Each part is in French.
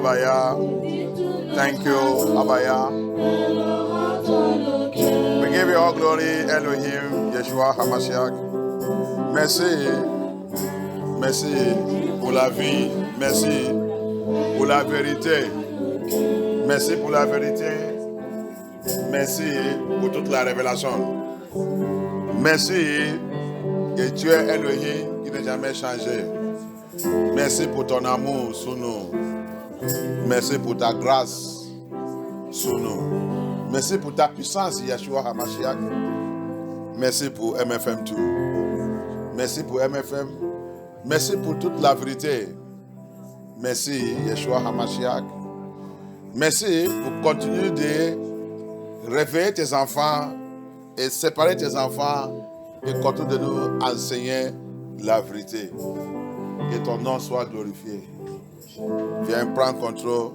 Abaya. Thank you, Abaya. We give you all glory, Elohim, Yeshua HaMashiach. Merci. Merci pour la vie. Merci pour la vérité. Merci pour la vérité. Merci pour toute la révélation. Merci que tu es Elohim qui n'est jamais changé. Merci pour ton amour sur nous. Merci pour ta grâce sur nous. Merci pour ta puissance, Yeshua HaMashiach. Merci pour MFM2. Merci pour MFM. Merci pour toute la vérité. Merci, Yeshua HaMashiach. Merci pour continuer de réveiller tes enfants et séparer tes enfants et continuer de nous enseigner la vérité. Que ton nom soit glorifié. Viens prendre contrôle.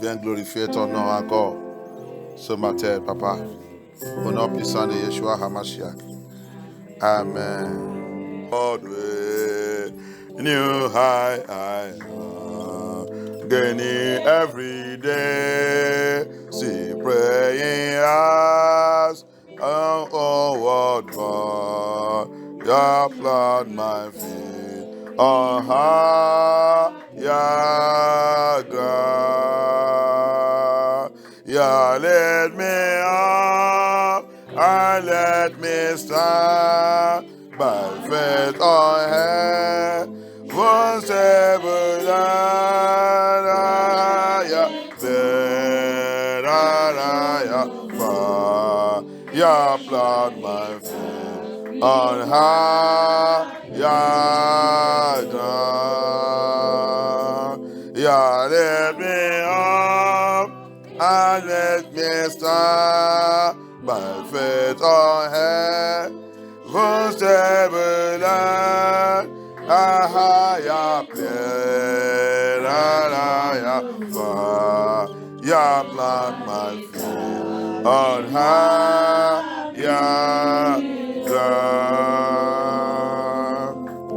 Viens glorifier ton nom encore ce matin, Papa. Au nom puissant de Yeshua HaMashiach. Amen. Lord, new high, gaining every day. See, praying us, oh, what God, your blood, my feet. On high, God. Yeah, let me up and let me stand by faith on heaven's ever your blood, my friend, on high, yeah, let me up and let me stand my feet on heaven's table and a higher place, and higher fire. Plant my feet on higher ground.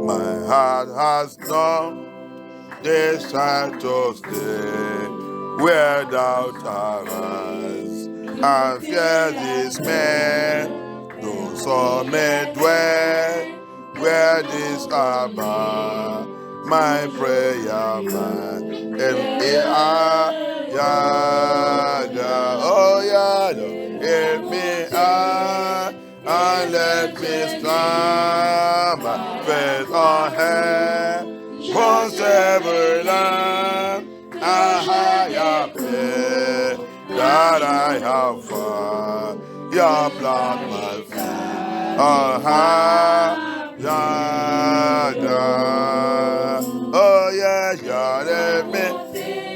My heart has known this time to stay where doubt arise and fear dismay. Though some may dwell where this abide, my prayer, my help me and let me stand my faith on heaven's table and a higher place that I have found. Plant my feet on higher ground. Oh yeah, let me.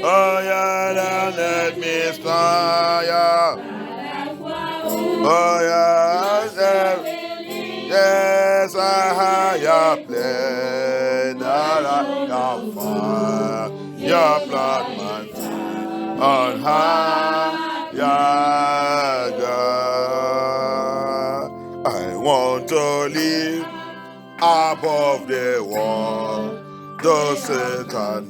Oh yeah, let me stand. Oh yeah, yes, a higher place that I have found. Plant my feet on higher ground. I want to live above the world. Though Satan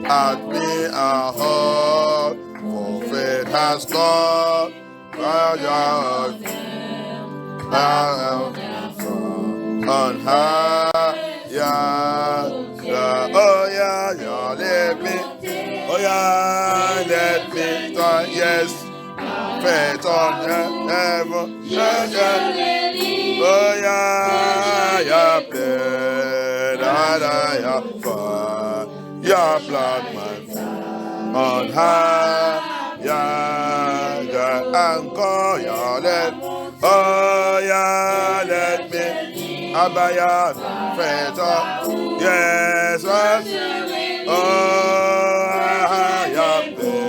at me a heart, for faith has come. On higher, oh yeah, let me, oh yeah, let me start, yes, faith on heaven, oh yeah, play that I have fun, plant my feet on higher, anchor, let me. Oh yeah, let me abaya faith. Yes, oh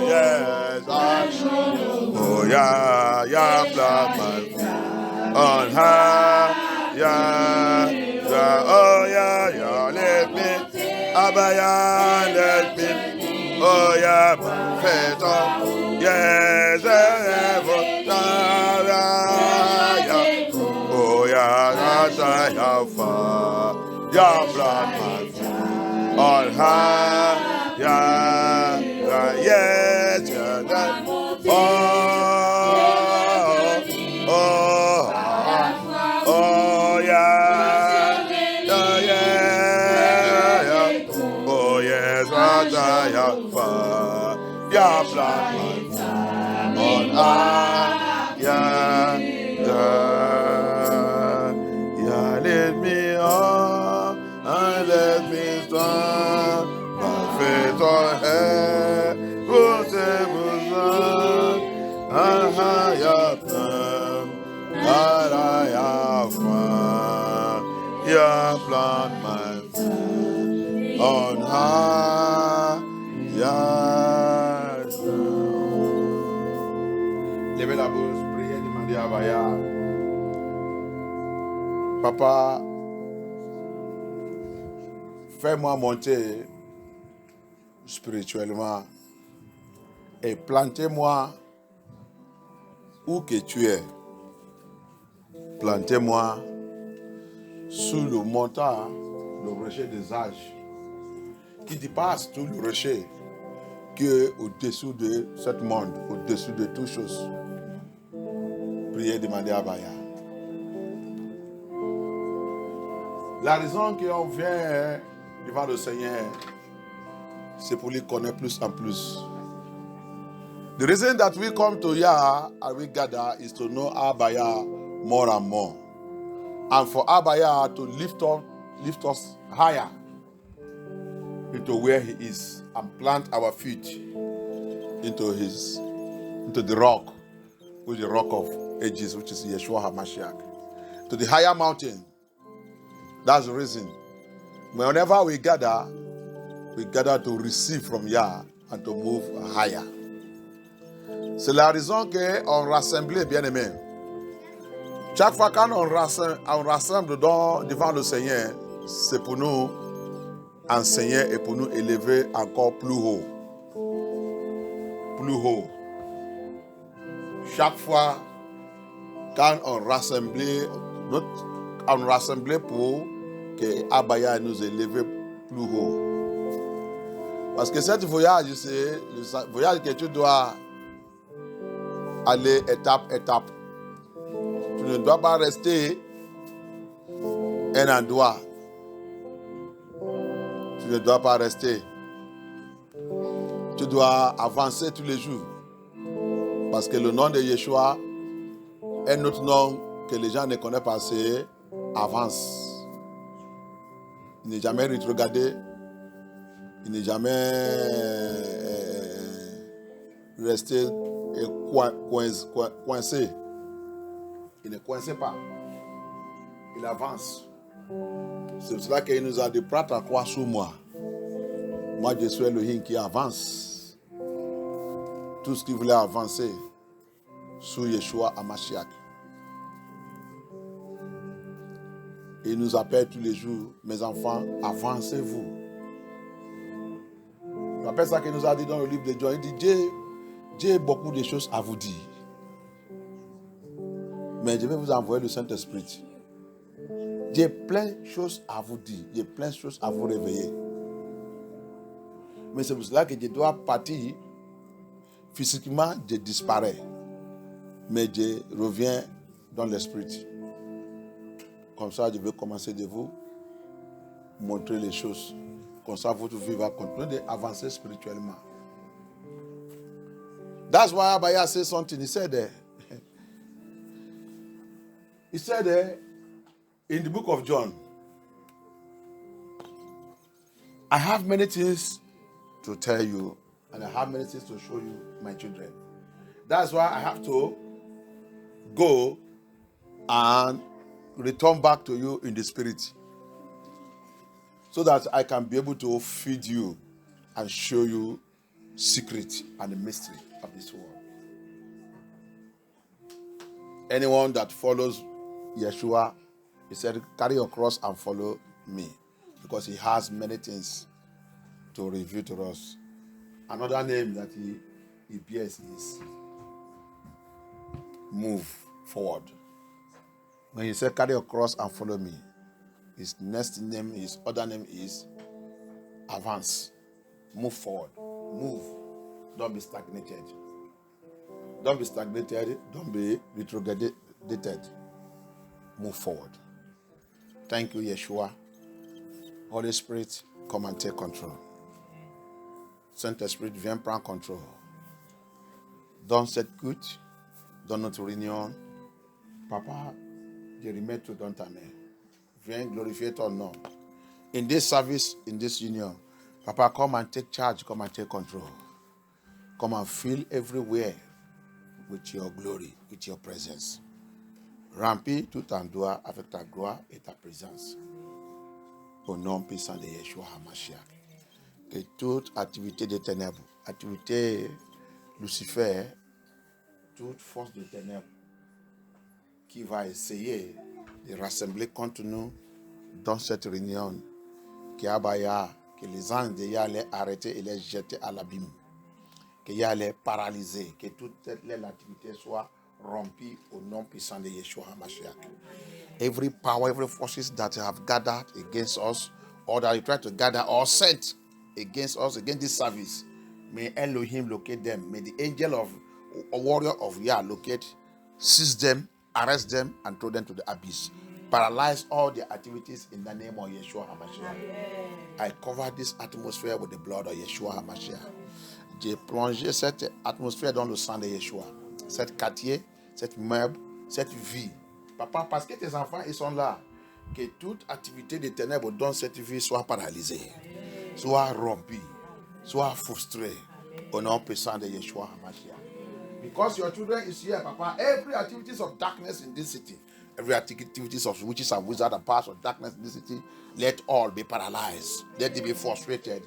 yes, oh yeah, plant my feet on higher. Oh yeah, let me abaya, let me. Oh yeah, faith. Yes, I have found. Plant my feet on higher. Yes, oh yeah. Oh yes, what I have found. Plant my feet on higher. Let me up and let me stand. My faith on heaven's table and higher plan that I have found. Plant my feet on higher ground. Levez la bouche, priez, demandez à Vaya. Papa, fais-moi monter spirituellement et plantez-moi où que tu es. Plantez-moi sous le montant, le rocher des âges, qui dépasse tout le rocher, qui est au-dessous de ce monde, au-dessous de toutes choses. Priez, demandez à Vaya. La raison qu'on vient devant le Seigneur, c'est pour lui connaître plus en plus. The reason that we come to Yah and we gather is to know Abaya more and more. And for Abaya to lift us higher into where he is and plant our feet into the rock, which is the rock of ages, which is Yeshua HaMashiach, to the higher mountain. That's the reason. Whenever we gather to receive from Yah and to move higher. C'est la raison qu'on rassemble, bien aimé. Chaque fois qu'on rassemble devant le Seigneur, c'est pour nous enseigner et pour nous élever encore plus haut. Plus haut. Chaque fois quand on rassemblait pour que Abaya nous élève plus haut. Parce que cette voyage, c'est le voyage que tu dois aller étape, étape. Tu ne dois pas rester un endroit. Tu ne dois pas rester. Tu dois avancer tous les jours. Parce que le nom de Yeshua, un autre nom que les gens ne connaissent pas, c'est avance. Il n'est jamais rétrogradé. Il n'est jamais resté coincé. Il ne coince pas. Il avance. C'est pour cela qu'il nous a dit, prends ta croix sur moi. Moi, je suis Elohim qui avance. Tout ce qui voulait avancer sur Yeshua HaMashiach. Il nous appelle tous les jours, mes enfants, avancez-vous. C'est appelle ça qu'il nous a dit dans le livre de John. Il dit, Dieu a beaucoup de choses à vous dire. Mais je vais vous envoyer le Saint-Esprit. J'ai plein de choses à vous dire. J'ai plein de choses à vous réveiller. Mais c'est pour cela que je dois partir. Physiquement, je disparais. Mais je reviens dans l'esprit. Comme ça, je vais commencer de vous montrer les choses. Comme ça, votre vie va continuer d'avancer spirituellement. That's why Abaya said something. He said in the book of John, I have many things to tell you, and I have many things to show you, my children. That's why I have to go and return back to you in the spirit, so that I can be able to feed you and show you secret and the mystery of this world. Anyone that follows Yeshua, he said, carry your cross and follow me, because he has many things to reveal to us. Another name that he bears is move forward. When he said, carry your cross and follow me, his next name, his other name is advance. Move forward. Move. Don't be stagnated. Don't be stagnated. Don't be retrograded. Move forward. Thank you, Yeshua. Holy Spirit, come and take control. Saint-Esprit, viens prendre contrôle. Dans cette écoute, dans notre réunion, Papa, je remets tout dans ta main. Viens glorifier ton nom. In this service, in this union, Papa, come and take charge, come and take control. Come and fill everywhere with your glory, with your presence. Remplis tout endroit avec ta gloire et ta présence. Au nom puissant de Yeshua HaMashiach. Que toute activité des ténèbres, activité Lucifer, toute force de ténèbres qui va essayer de rassembler contre nous dans cette réunion, que les anges allaient arrêter et les jeter à l'abîme, qu'il allait paralyser, que toute l'activité soit rompue au nom puissant de Yeshua HaMashiach. Every power, every forces that have gathered against us, or that you try to gather or sent against us, against this service, may Elohim locate them. May the angel of a warrior of Yah locate, seize them, arrest them, and throw them to the abyss. Paralyze all their activities in the name of Yeshua HaMashiach. I cover this atmosphere with the blood of Yeshua HaMashiach. J'ai plongé cette atmosphère dans le sang de Yeshua. Cet quartier, cette meuble, cette vie. Papa, parce que tes enfants, ils sont là. Que toute activité des ténèbres dans cette vie soit paralysée, soit rompue, soit frustrée. Au nom puissant de Yeshua HaMashiach. Because your children is here, Papa, every activities of darkness in this city, every activities of witches and wizards and powers of darkness in this city, let all be paralyzed. Let it be frustrated.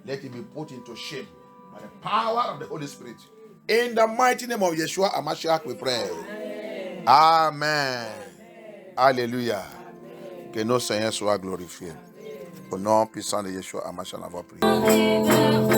Let it be put into shame by the power of the Holy Spirit. In the mighty name of Yeshua HaMashiach, we pray. Amen. Alléluia. Que nos Seigneurs soient glorifiés. Au nom puissant de Yeshua HaMashiach, on va prier.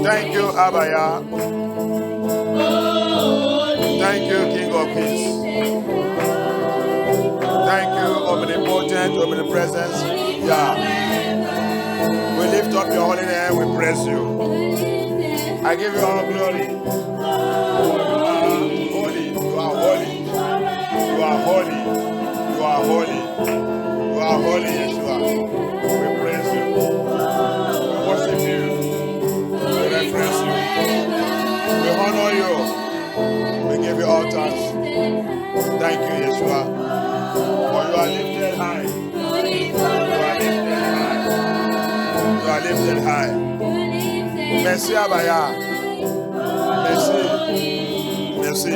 Thank you, Abaya. Thank you, King of Kings. Thank you, omnipotent, omnipresence. Yeah. We lift up your holy name, we praise you. I give you all glory. You are holy. You are holy. You are holy. You are holy. You are holy, Yeshua. We praise you. Thank you, Yeshua. For you are lifted high. You are lifted high. Merci, Abaya. Merci. Merci.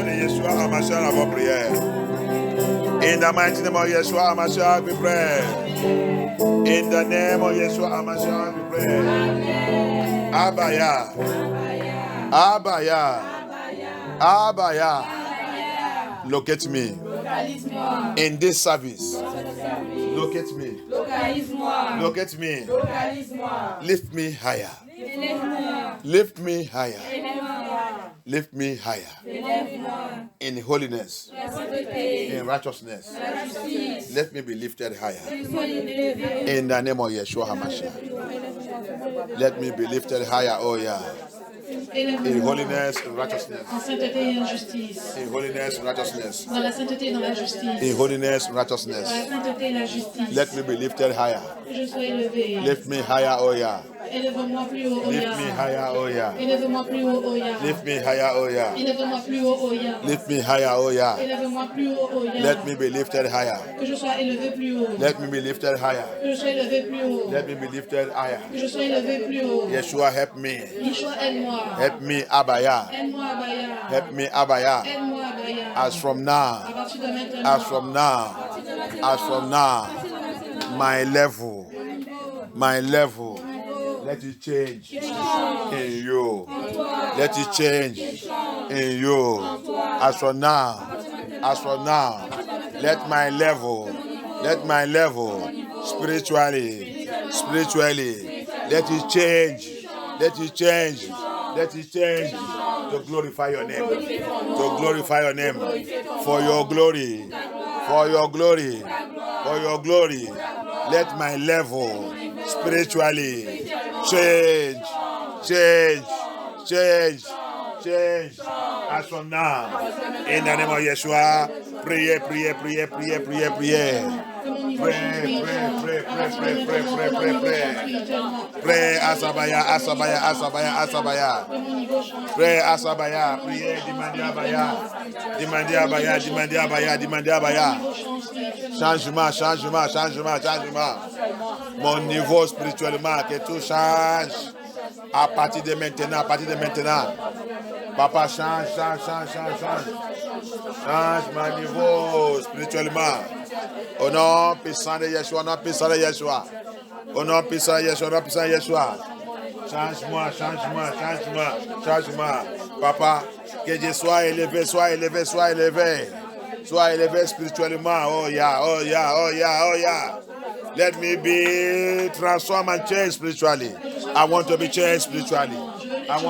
Yeshua HaMashiach, our prayer. In the mighty name of Yeshua HaMashiach, we pray. In the name of Yeshua HaMashiach, we pray. Abaya. Abaya. Abaya. Locate me. In this service. Locate me. Locate me. Lift me higher. Lift me higher. Lift me higher. In holiness. In righteousness. Let me be lifted higher. In the name of Yeshua HaMashiach. Let me be lifted higher, oh yeah. In holiness and righteousness. En sainteté et en justice. In holiness and righteousness. Dans la sainteté et dans la justice. In holiness and righteousness. Dans la sainteté et la justice. Let me be lifted higher. Que je sois élevé. Lift me higher, oh yeah. Élève-moi plus haut, oh Lift yeah. me higher, oh yeah. Élève-moi plus haut, oh yeah. Lift me higher, oh yeah. Élève-moi plus haut, oh yeah. Lift me higher, oh yeah. Élève-moi plus haut, oh yeah. Let me be lifted higher. Que je sois élevé plus haut. Let me be lifted higher. Que je sois élevé plus haut. Let me be lifted higher. Que je sois élevé plus haut. Yeshua, help me. Yeshua, aide-moi. Help me, Abaya. Aide-moi, Abaya. Help me, Abaya. Aide-moi, Abaya. As from À now, partir de maintenant. as from now, as from now, my level, let it change in you. Let it change in you. As from now, let my level, spiritually, let it change to glorify your name, for your glory. Let my level spiritually change. As from now, in the name of Yeshua, pray. Pray, Asabaya. Pray, Asabaya. Priez, demandez Abaya. Changement. Mon niveau spirituellement, que tout change à partir de maintenant. Papa, change mon niveau spirituellement. Au nom puissant de Yeshua. Au nom puissant de Yeshua. Change-moi. Papa, que je sois élevé. Sois élevé spirituellement. Oh yeah. Let me be transformed and changed spiritually. I want to be changed spiritually. Let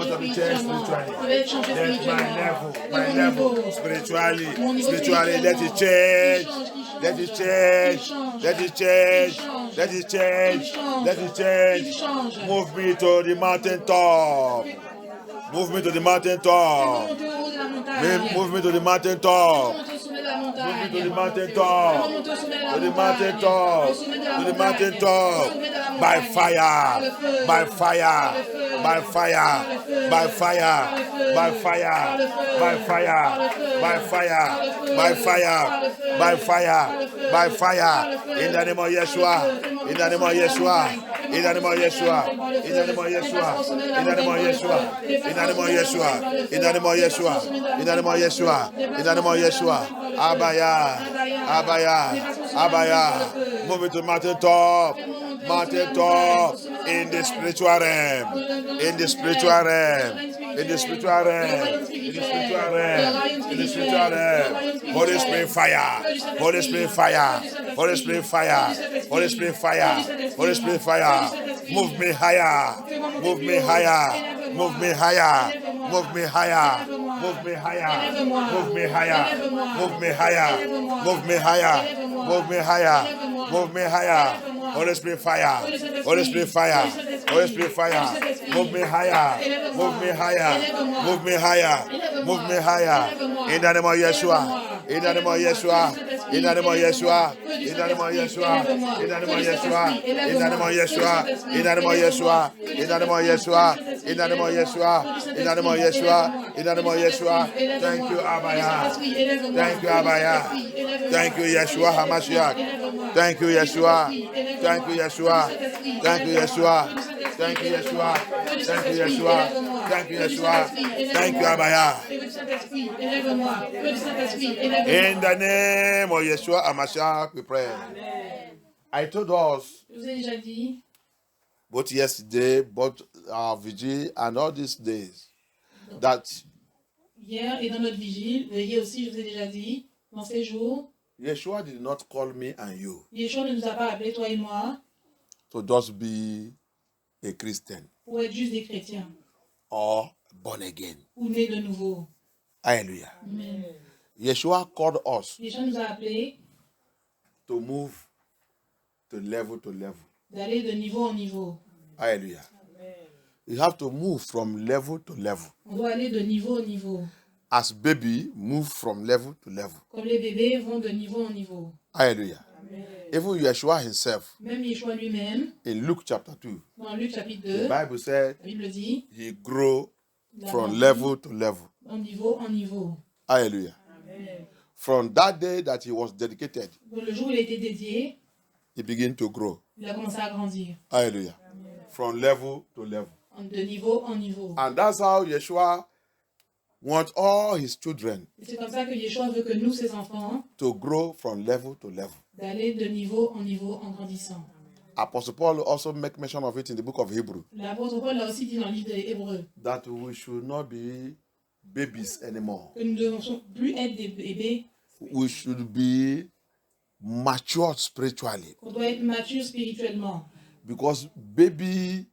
my level spiritually, let it change. Move me to the mountain top. Move me to the mountain top. By fire. In the name of Yeshua. Abaya. Move it to mountain top. In the spiritual realm. Holy Spirit fire. Move me higher. Holy Spirit fire. Move me higher. In the name of Yeshua. In the name of Yeshua. In the name of Yeshua. In the name of Yeshua. Thank you, Abaya. Thank you, Abaya. Thank you, Yeshua HaMashiach. Thank you, Yeshua. Thank you, Yeshua. Thank you, Yeshua. Thank you, Yeshua. Thank you, Yeshua. Thank you, Yeshua. Thank you, Abaya. In the name of Yeshua HaMashiach, we pray. I told us Je vous ai déjà dit, both yesterday, both our vigil, and all these days, that hier et dans notre vigile, hier aussi, je vous ai déjà dit, dans ces jours, Yeshua did not call me and you Yeshua ne nous a pas appelés, toi et moi, to just be a Christian pour être juste des chrétiens or born again. ou nés de nouveau. Hallelujah. Amen. Yeshua called us Yeshua nous a appelés to move to level, d'aller de niveau en niveau. Hallelujah. You have to move from level to level. On doit aller de niveau en niveau. As baby, move from level to level. Comme les bébés vont de niveau en niveau. Hallelujah. Even Yeshua himself, Même Yeshua lui-même, in Luke chapter 2, dans Luc chapitre the 2, Bible said la Bible dit, he grew il a from grandi level to level. de niveau en niveau. Hallelujah. From that day that he was dedicated, Donc, le jour où il a été dédié, he began to grow. il a commencé à grandir. Hallelujah. From level to level. De niveau en niveau. And that's how Yeshua wants all his children Et c'est comme ça que Yeshua veut que nous, ses enfants, to grow from level to level. d'aller de niveau en grandissant. Apostle Paul also make mention of it in the book of Hebrew, L'apôtre Paul l'a aussi dit dans le livre des Hébreux, that we should not be babies anymore. que nous ne devons plus être des bébés, We should be matured spiritually. qu'on doit être mature spirituellement. Because baby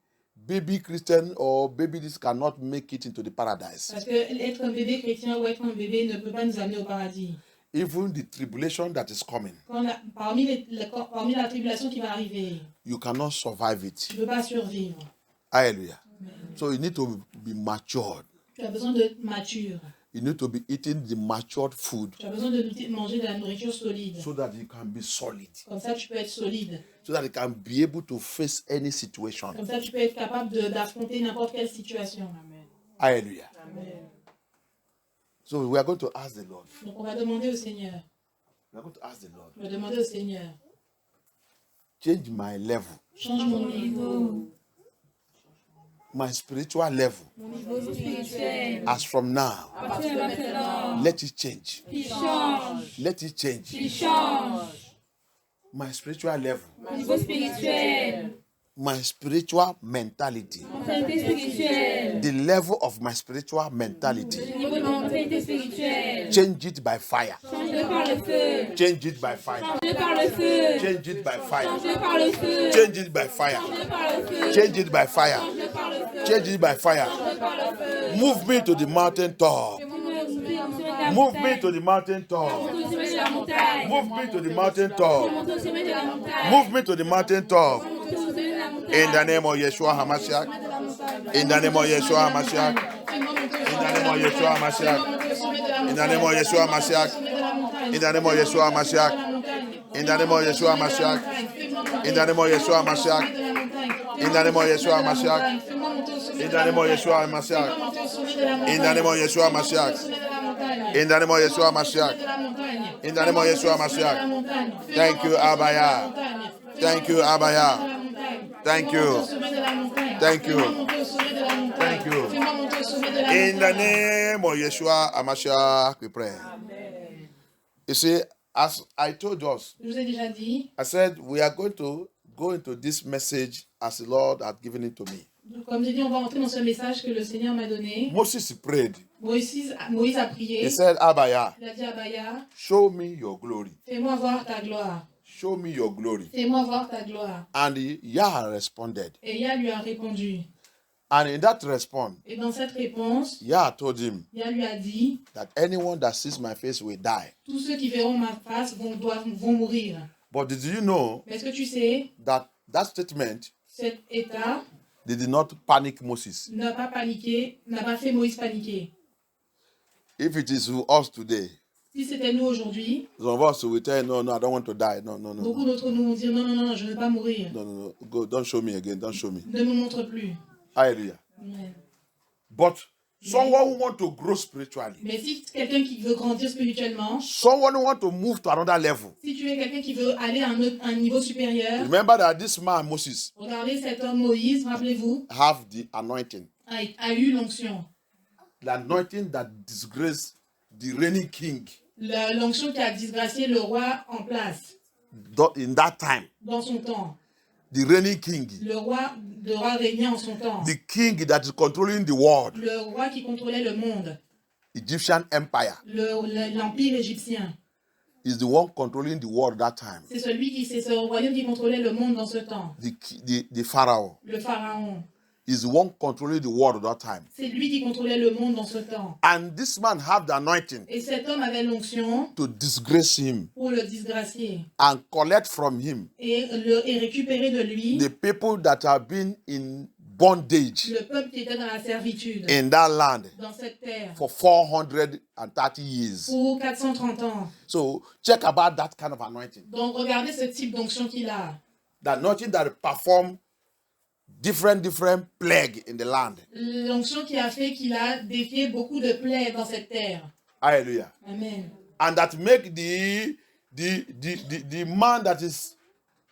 Christian or baby this cannot make it into the paradise. Parce que être un bébé chrétien ou être un bébé ne peut pas nous amener au paradis. Even the tribulation that is coming, Parmi la tribulation qui va arriver, you cannot survive tu it. ne peux pas survivre. Hallelujah. So you need to be matured. Tu as besoin d'être mature. You need to be eating the matured food Tu as besoin de manger de la nourriture solide. so that you can be solid. Comme ça, tu peux être solide. So that you can be able to face any situation. Comme ça, tu peux être capable d'affronter n'importe quelle situation. Hallelujah. Amen. So we are going to ask the Lord. Donc, on va demander au Seigneur. We are going to ask the Lord. On va demander au Seigneur. Change my level, Change mon niveau. my spiritual level. Mon niveau spirituel. As from now, À partir de maintenant, let it change. il change. Let it change. Il change. My spiritual level, Mon niveau spirituel. my spiritual mentality, Mentalité spirituelle. the level of my spiritual mentality. Le niveau de ma mentalité spirituelle. Change it by fire. Change-le par le feu. Change it by fire. Change-le par le feu. Change it by fire. Change-le par le feu. Change it by fire. Change-le par le feu. Change it by fire. Change-le par le feu. Change it by fire. Change-le par le feu. Move me to the mountain top. Move me to the mountain top. Move me to the mountain top. Move me to the mountain top. In the name of Yeshua HaMashiach. In the name of Yeshua HaMashiach. In the name of Yeshua HaMashiach. In the name of Yeshua HaMashiach. In the name of Yeshua HaMashiach. In the name of Yeshua HaMashiach. In the name of Yeshua HaMashiach. In the name of Yeshua HaMashiach. In the name of Yeshua HaMashiach. In the name of Yeshua HaMashiach. In the name of Yeshua HaMashiach. In the name of Yeshua HaMashiach. Thank you, Abaya. Thank you, Abaya. Thank you. Thank you. Thank you. In the name of Yeshua HaMashiach, we pray. You see, as I told us, Je vous ai déjà dit, I said we are going to go into this message as the Lord had given it to me. comme j'ai dit, on va entrer dans ce message que le Seigneur m'a donné. Moses prayed. Moïse a prié. He said, Abaya, Il a dit à Abaya, show me your glory. fais-moi voir ta gloire. Show me your glory. Fais-moi voir ta gloire. And Yah responded. Et Yah lui a répondu. And in that response, Et dans cette réponse, Yah told him Yah lui a dit, that anyone that sees my face will die. tous ceux qui verront ma face vont mourir. But did you know Mais est-ce que tu sais, that that statement cet état did not panic Moses? n'a pas paniqué, n'a pas fait Moïse paniquer. If it is to us today, Si c'était nous aujourd'hui, some of us will tell, no, I don't want to die. No, beaucoup d'entre nous vont dire non, non, non, je ne veux pas mourir. no. Go, don't show me again. Don't show me. Ne me montre plus. Hallelujah. Amen. But someone who wants to grow spiritually, Mais si tu es quelqu'un qui veut grandir spirituellement, someone who wants to move to another level, si tu es quelqu'un qui veut aller à un niveau supérieur, remember that this man, Moses, regardez cet homme Moïse, rappelez-vous, have the anointing. a eu l'onction. The anointing that disgraced the reigning king L'onction qui a disgracié le roi en place in that time. dans son temps. The reigning king. Le roi régnait en son temps. The king that is controlling the world. Le roi qui contrôlait le monde. Egyptian empire. L'empire égyptien. Is the one controlling the world that time. C'est ce royaume qui contrôlait le monde dans ce temps. The pharaoh. Le pharaon. Is the one controlling the world that time. C'est lui qui contrôlait le monde dans ce temps. And this man had the anointing. Et cet homme avait l'onction to disgrace him. Pour le disgracier. And collect from him. Et récupérer de lui. The people that have been in bondage. Le peuple qui était dans la servitude. In that land. Dans cette terre. For 430 years. Pour 430 ans. So check about that kind of anointing. Donc regardez ce type d'onction qu'il a. The anointing that perform different plagues in the land. L'onction qui a fait qu'il a défié beaucoup de plaies dans cette terre. Hallelujah. Amen. And that make the man that is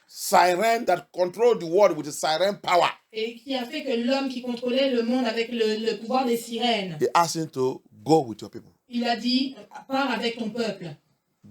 siren, that control the world with the siren power. Et qui a fait que l'homme qui contrôlait le monde avec le pouvoir des sirènes. He asked him to go with your people. Il a dit, pars avec ton peuple.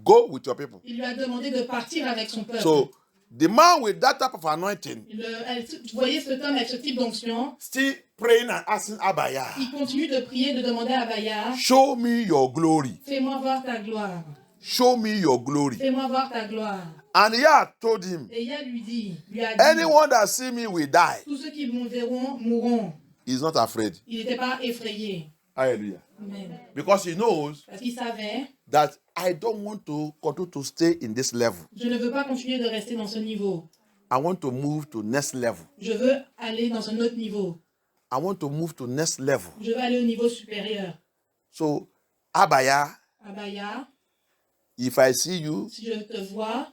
Go with your people. Il lui a demandé de partir avec son peuple. So, the man with that type of anointing, vous voyez cet homme avec ce type d'onction, still praying and asking Abaya, il continue de prier, de demander à Abaya, show me your glory. Fais-moi voir ta gloire. Show me your glory. Fais-moi voir ta gloire. And Yah told him, Et Yah lui a dit, anyone that see me will die. Tous ceux qui me verront mourront. He's not afraid. Il n'était pas effrayé. Hallelujah. Amen. Because he knows Parce qu'il savait, that I don't want to continue to stay in this level. Je ne veux pas continuer de rester dans ce niveau. I want to move to next level. Je veux aller dans un autre niveau. I want to move to next level. Je veux aller au niveau supérieur. So, Abaya, if I see you, si je te vois,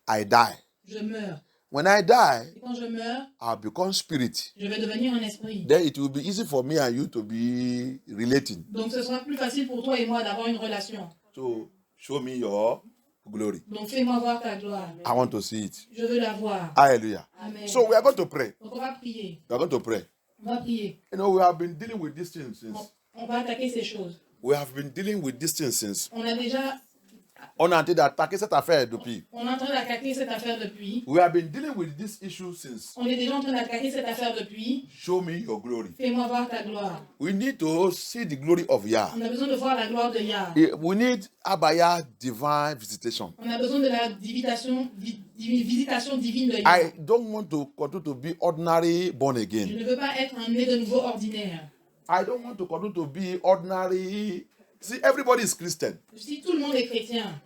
I die. Je meurs. When I die, et quand je meurs, I'll become spirit. Je vais devenir un esprit. Then it will be easy for me and you to be relating. Donc ce sera plus facile pour toi et moi d'avoir une relation. So, show me your glory. Donc fais-moi voir ta gloire. I want to see it. Je veux la voir. Hallelujah. Amen. So we are going to pray. Donc on va prier. We are going to pray. On va prier. You know, we have been dealing with these things since. On va attaquer ces choses. We have been dealing with these things since. On a déjà. On a attaqué cette affaire depuis. On est en train d'attaquer cette affaire depuis. We have been dealing with this issue since. On est déjà en train d'attaquer cette affaire depuis. Show me your glory. Fais-moi voir ta gloire. We need to see the glory of Yah. On a besoin de voir la gloire de Yah. We need Abaya divine visitation. On a besoin de la visitation divine de Yah. I don't want to continue to be ordinary born again. Je ne veux pas être un né de nouveau ordinaire. I don't want to continue to be ordinary. See, everybody is Christian. Si tout le monde est chrétien.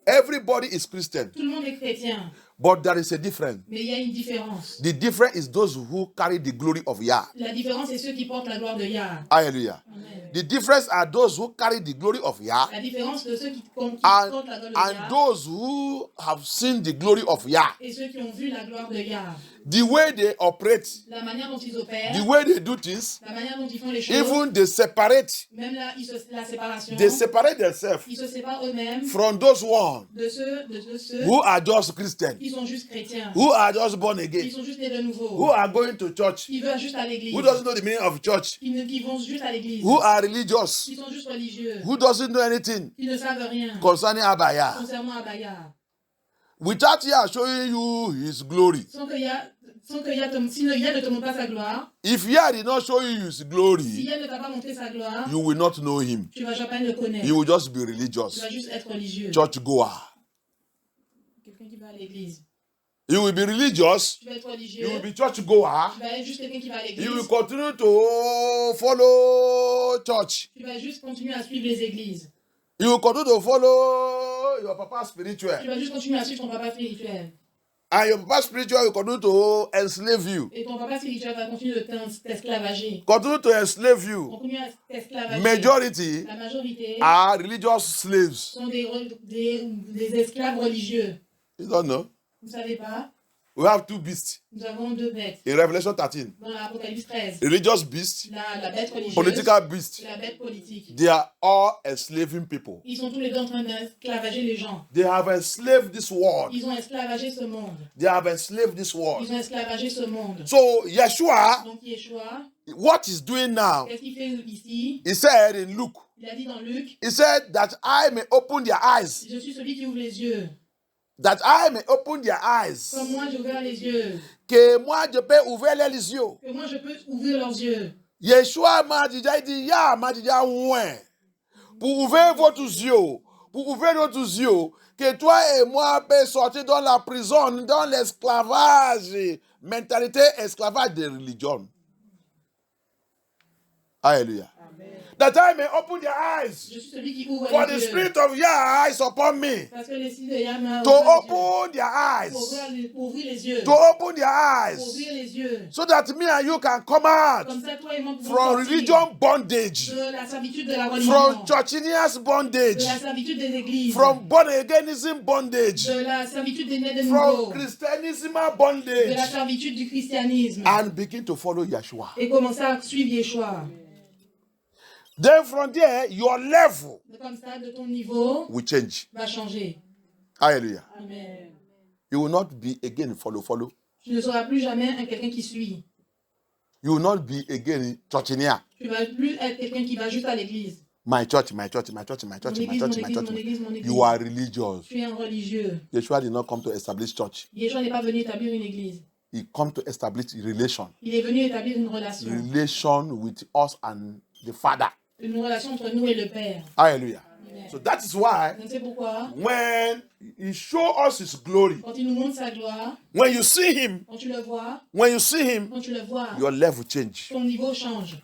Everybody is Christian. Tout le monde est chrétien. But there is a difference. Mais il y a une différence. The difference is those who carry the glory of Yah. La différence est ceux qui portent la gloire de Yah. Hallelujah. Amen. The difference are those who carry the glory of Yah. La différence de ceux qui portent la gloire de Yah. And those who have seen the glory of Yah. Et ceux qui ont vu la gloire de Yah. The way they operate. La manière dont ils opèrent. The way they do things. La manière dont ils font les choses. Even they separate. Même la séparation. They separate themselves. Ils se séparent eux-mêmes. From those ones. De ceux who are just Christians. Qui sont juste chrétiens. Who are just born again. Ils sont juste nés de nouveau. Who are going to church. Ils vont juste à l'église. Who doesn't know the meaning of church. Qui vont juste à l'église. Who are religious. Ils sont juste religieux. Who doesn't know anything. Ils ne savent rien. Concerning Abaya. Concernant Abaya. Without Yah showing you his glory. Si Yah ne te montre pas sa gloire. If Yah did not show you his glory. Si Yah ne t'a pas montré sa gloire. You will not know him. Tu vas jamais le connaître. You will just be religious. Tu vas juste être religieux. Church goer. Quelqu'un qui va à l'église. You will be religious. Tu vas être religieux. You will be church goer. Tu vas être juste quelqu'un qui va à l'église. You will continue to follow church. Tu vas juste continuer à suivre les églises. You will continue to follow your papa spiritual. Tu vas juste continuer à suivre ton papa spirituel. And your papa spiritual will continue to enslave you. Et ton papa spirituel va continuer de t'esclavager. Continue to enslave you. Continue à t'esclavager. Majority La majorité are religious slaves. Sont des esclaves religieux. You don't know? Vous ne savez pas? We have two beasts. Nous avons deux bêtes. In Revelation 13. Dans l'Apocalypse 13, Religious beast, la bête religieuse political beast. et la bête politique. They are all enslaving people. Ils sont tous les deux en train d'esclavager les gens. They have enslaved this world. Ils ont esclavagé ce monde. They have enslaved this world. Ils ont esclavagé ce monde. So Yeshua, Donc Yeshua, what he's doing now, qu'est-ce qu'il fait ici? he said in Luke, Il a dit dans Luc, he said that I may open their eyes. je suis celui qui ouvre les yeux. That I may open their eyes. Comme moi, j'ai ouvert les yeux. Que moi je peux ouvrir les yeux. Que moi, je peux ouvrir leurs yeux. Yeshua m'a déjà dit, ya m'a déjà ouais. Pour ouvrir votre yeux, pour ouvrir notre yeux, que toi et moi peut sortir dans la prison, dans l'esclavage, mentalité esclavage de religion. Alléluia. That I may open their eyes. Je suis celui qui ouvre For les the yeux. Spirit of Yah is upon me. Parce que l'esprit de Yah m'a To ouvert les yeux. open their eyes. Pour ouvrir les yeux. To open their Pour eyes. ouvrir les yeux. So that me and you can come out Comme ça, toi et moi pouvons from sortir religion bondage. de la servitude de la religion. From churchinias De bondage. la servitude des églises. From born againism bondage. De la servitude des nés de From nouveau. Christianism De la bondage. servitude du christianisme. And begin to follow Yeshua. Et commencer à suivre Yeshua. Then from there, your level Comme ça, de ton niveau will change. va changer. Hallelujah. Amen. You will not be again follow. Tu ne seras plus jamais un quelqu'un qui suit. You will not be again churchinia. Tu ne vas plus être quelqu'un qui va juste à l'église. My church, my church, my church, my church, Mon my église, church, mon my église, church. mon église, mon église. You are religious. Tu es un religieux. Yeshua did not come to establish church. Yeshua n'est pas venu établir une église. He come to establish relation. Il est venu établir une relation. Relation with us and the Father. Une relation entre nous et le Père. Hallelujah. Amen. So that is why Donc c'est pourquoi, when he show us his glory, quand il nous montre sa gloire, when you see him, quand tu le vois, your level change. ton niveau change.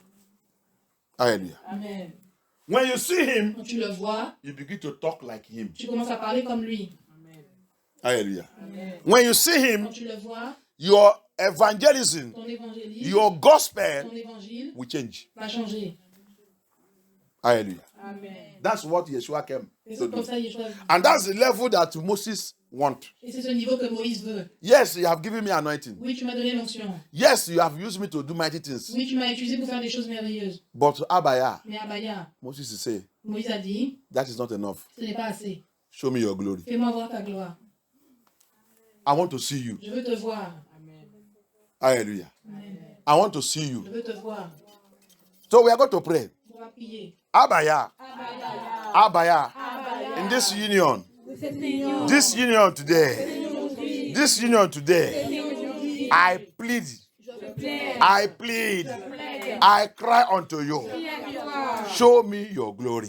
Hallelujah. Amen. When you see him, Quand tu le vois, you begin to talk like him. tu commences à parler comme lui. Hallelujah. Amen. When you see him, Quand tu le vois, your evangelism, ton évangélisme, your gospel ton évangile will change. va changer. Hallelujah. Amen. That's what Yeshua came Et to c'est comme do. ça Yeshua. And that's the level that Moses want. Et c'est ce niveau que Moïse veut. Yes, you have given me anointing. Oui, tu m'as donné l'onction. Yes, you have used me to do mighty things. Oui, tu m'as utilisé pour faire des choses merveilleuses. But Abaya, Mais Abaya, Moses is say, Moïse a dit, that is not enough. ce n'est pas assez. Show me your glory. Fais-moi voir ta gloire. I want to see you. Je veux te voir. Hallelujah. Amen. I want to see you. Je veux te voir. So we are going to pray. On va prier. Abaya, Abaya, in this union today, I plead, I cry unto you. Show me your glory.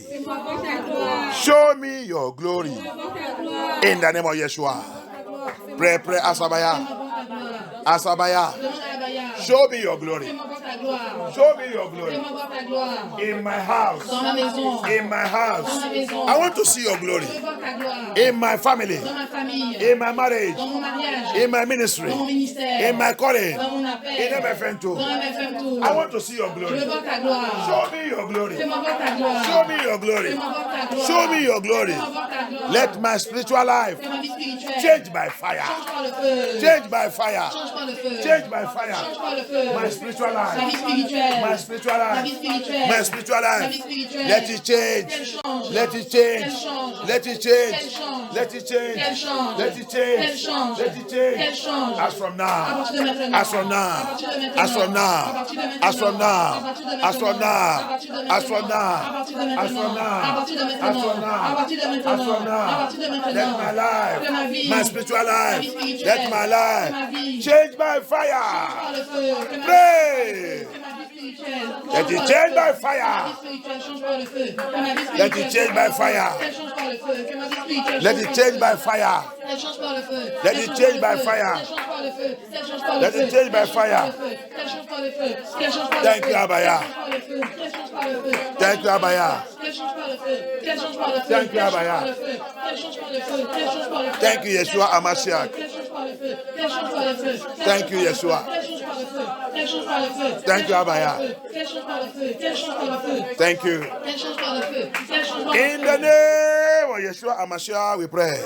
Show me your glory. In the name of Yeshua. Pray, Asabaya. Asabaya. Demande à Abaya. Show me your glory. Fais-moi voir ta gloire. Show me your glory. Fais-moi voir ta gloire. In my house. Dans ma maison. In my house. Dans ma maison. I want to see your glory. Je veux voir ta gloire. In my family. Dans ma famille. In my marriage. Dans mon mariage. In my ministry. Dans mon ministère. In my calling. Dans mon appel. In MFM too. Dans MFM tout. I want to see your Je glory. veux voir ta gloire. Show me your glory. Fais-moi voir ta gloire. Show me your glory. Fais-moi voir ta gloire. Show me your glory. Fais-moi voir ta gloire. Let my spiritual life Fais ma vie spirituelle. change by fire. Change par le feu. Change by fire. Change par le feu. Change by fire. Change par le feu. My spiritual Ma vie life. spirituelle. My spiritual Ma vie life. spirituelle. My spiritual Ma vie life. spirituelle. Let it change. Qu'elle change. Let it Qu'elle change. change. Let it change. Qu'elle change. Let it change. Qu'elle change. Let it Qu'elle change. change. Let it Qu'elle change. change. As from À now. partir de maintenant. As from À now. partir de maintenant. As from À now. partir de maintenant. As from À now. partir de As from maintenant. À now. partir de As from maintenant. À now. partir de As maintenant. from now. À partir de As maintenant. from now. À partir de As maintenant. from À now. partir de maintenant. Let my Que ma life, vie. my spiritual Ma vie life, spirituelle. let my Que ma life vie. change by Par fire. le feu. Que ma Pray. Que ma vie spirituelle. Let it Change change par by le feu. fire. Que ma vie spirituelle change par le feu. Que ma vie Let it spirituelle change by fire. qu'elle change par le feu. Que ma vie spirituelle Let change it par change le by feu. fire. Elle change par le feu. Let Elle it change change par by le feu. fire. Elle change par le feu. Elle change par le Let feu. it change by Elle change par fire. le feu. Elle change par le feu. Elle change par le Thank feu. you, Abaya. Elle change par le feu. Elle change par le feu. Thank you, Abaya. Elle change par le feu. Elle change par le feu. Thank you, Elle change Abaya. par le feu. Elle change par le feu. Elle change par le feu. Thank you, Yeshua Hamashiach. Elle change par le feu. Elle change par le feu. Thank you, Yeshua. Elle change par le feu. Elle change par le feu. Thank you, Abaya. Elle change par le feu. Elle change par le feu. Thank you. Elle change par le feu. Elle change par le In feu. the name of Yeshua Hamashiach, we pray.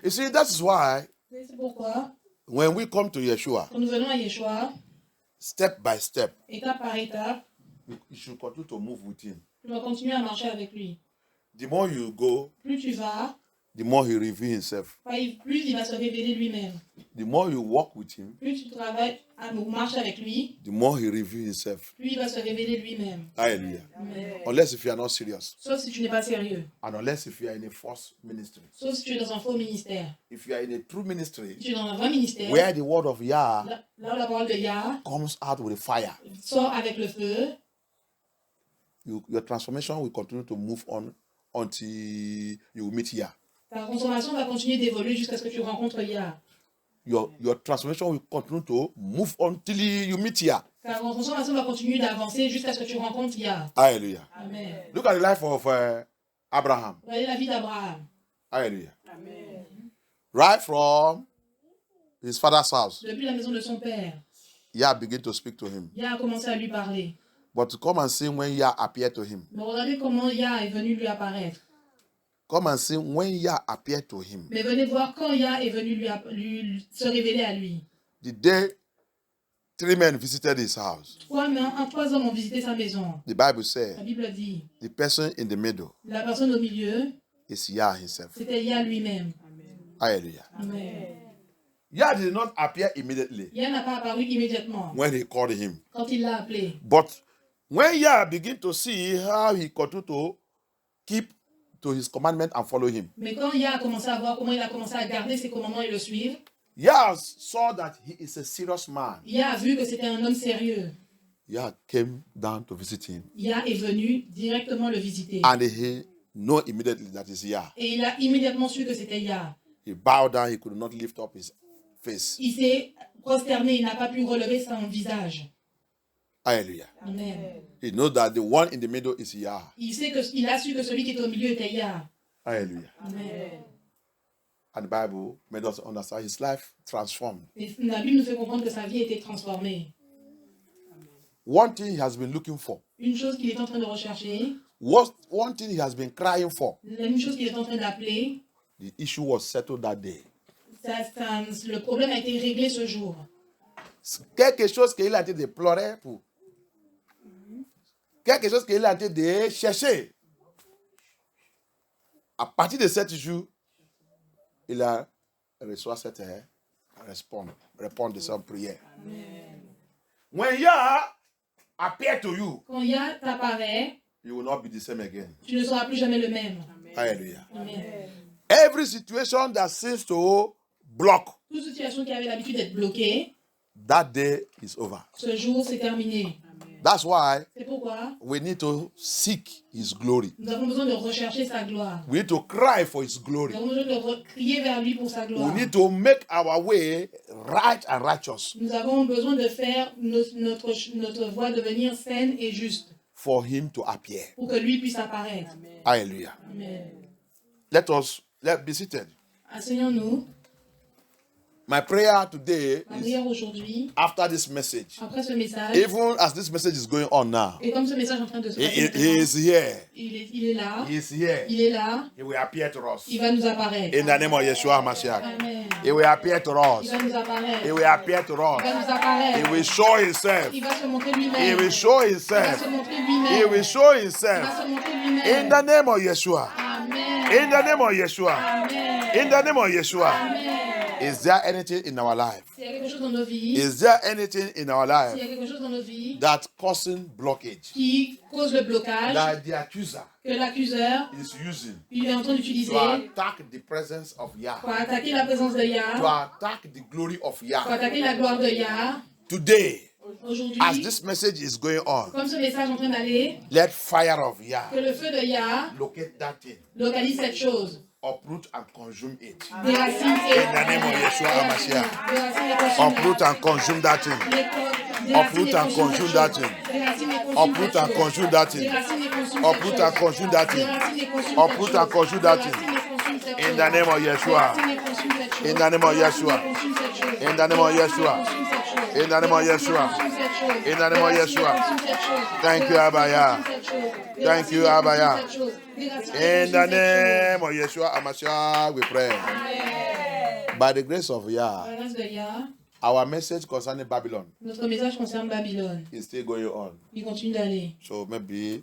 You see, that is why C'est pourquoi When we come to Yeshua, Quand nous venons à Yeshua, step by step, étape par étape, you should continue to move with him. tu dois continuer à marcher avec lui. The more you go, Plus tu vas, the more he reveals himself. plus il va se révéler lui-même. The more you walk with him, Plus tu travailles, marches avec lui, the more he reveals himself. plus il va se révéler lui-même. Hallelujah. Amen. Unless if you are not serious. Sauf si tu n'es pas sérieux. And unless if you are in a false ministry. Sauf si tu es dans un faux ministère. If you are in a true ministry, Si tu es dans un vrai ministère, where the word of Yah là où la parole de Yah comes out with fire, sort avec le feu, your transformation will continue to move on until you meet Yah. ta transformation va continuer d'évoluer jusqu'à ce que tu rencontres Yah. Your transformation will continue to move until you meet Yah. Ta transformation va continuer d'avancer jusqu'à ce que tu rencontres Yah. Hallelujah. Amen. Look at the life of Abraham. Regardez la vie d'Abraham. Hallelujah. Amen. Right from his father's house, Depuis la maison de son père, Yah began to speak to him. Yah a commencé à lui parler. But to come and see when Yah appeared to him. Mais regardez comment Yah est venu lui apparaître. Come and see when Yah appeared to him. Mais venez voir quand Yah est venu lui se révéler à lui. The day 3 men visited his house, Trois hommes ont visité sa maison. the Bible La said Bible dit, the person in the middle la personne au milieu, is Yah himself. c'était Yah lui-même. Hallelujah. Amen. Yah did not appear immediately Yah n'a pas apparu immédiatement when he called him. quand il l'a appelé. But when Yah began to see how he continued to keep to his commandment and follow him, Mais quand Yah a commencé à voir comment il a commencé à garder ses commandements et le suivre, Yah saw that he is a serious man. Yah a vu que c'était un homme sérieux. Yah came down to visit him. Yah est venu directement le visiter. And he knew immediately that is Yah. Et il a immédiatement su que c'était Yah. He bowed down, he could not lift up his face. Il s'est prosterné, il n'a pas pu relever son visage. Hallelujah. Amen. He knows that the one in the middle is Yah. Il a su que celui qui est au milieu était Yah. Hallelujah. Amen. And the Bible made us understand his life transformed. Et la Bible nous fait comprendre que sa vie a été transformée. One thing he has been looking for, Une chose qu'il est en train de rechercher, one thing he has been crying for, une chose qu'il est en train d'appeler, the issue was settled that day. le problème a été réglé ce jour. Quelque chose qu'il a été déploré pour. Quelque chose qu'il a été de chercher. À partir de cet jour, il a reçu cette répondre de sa prière. When Yah appear to you, Quand Yah t'apparaît, you will not be the same again. tu ne seras plus jamais le même. Hallelujah. Amen. Every situation that seems to block, Toute situation qui avait l'habitude d'être bloquée, that day is over. ce jour c'est terminé. That's why C'est pourquoi we need to seek his glory. nous avons besoin de rechercher sa gloire. We need to cry for his glory. Nous avons besoin de crier vers lui pour sa gloire. We need to make our way right and righteous Nous avons besoin de faire notre voie devenir saine et juste for him to appear. pour que lui puisse apparaître. Hallelujah. Amen. Let's be seated. Asseyons-nous. My prayer today Ma is prière aujourd'hui, after this message, après ce message, even as this message is going on now, et comme ce message est en train de se passer, he maintenant, is here. il est là, He is here. il est là, He will appear to us. il va nous apparaître. In the name of Yeshua HaMashiach. Amen. He will appear to Il us. va nous apparaître. He will appear to Il va us. nous He apparaître. will show himself. Il va se montrer He lui-même. will show Il va himself. se montrer He lui-même. will show Il va himself. se montrer In lui-même. the name of Yeshua. Amen. In the name of Yeshua. Amen. In the name of Yeshua. Amen. Is there anything in our life? S'il y a quelque chose dans nos vies, Is there anything in our s'il y a life quelque chose dans nos vies that causing blockage? qui cause le blocage, That the accuser que l'accuseur, is using il est en train d'utiliser to attack the presence of Yah, pour attaquer la présence de to Yah, attack the glory of pour Yah. attaquer la gloire de Yah. Today, Aujourd'hui, as this message is going on, comme ce message est en train d'aller, let fire of Yah que le feu de Yah locate that thing, localise cette chose, uproot and consume it. déracine et In the name of Yeshua HaMashiach. déracine et consume Uproot and consume that thing. Uproot and consume that thing. Uproot and consume that thing. Uproot and consume that thing. Uproot and consume that thing. In the name of Yeshua. In the name of Yeshua. In the name of Yeshua. In the name of Yeshua. In the name of Yeshua. Thank you, Abaya. Thank you, Abaya. In the name of Yeshua HaMashiach, we pray. By the grace of Par Yah, la grâce de Yah, our message concerning Babylon notre message concerne Babylone. is still going on. Il continue d'aller. So maybe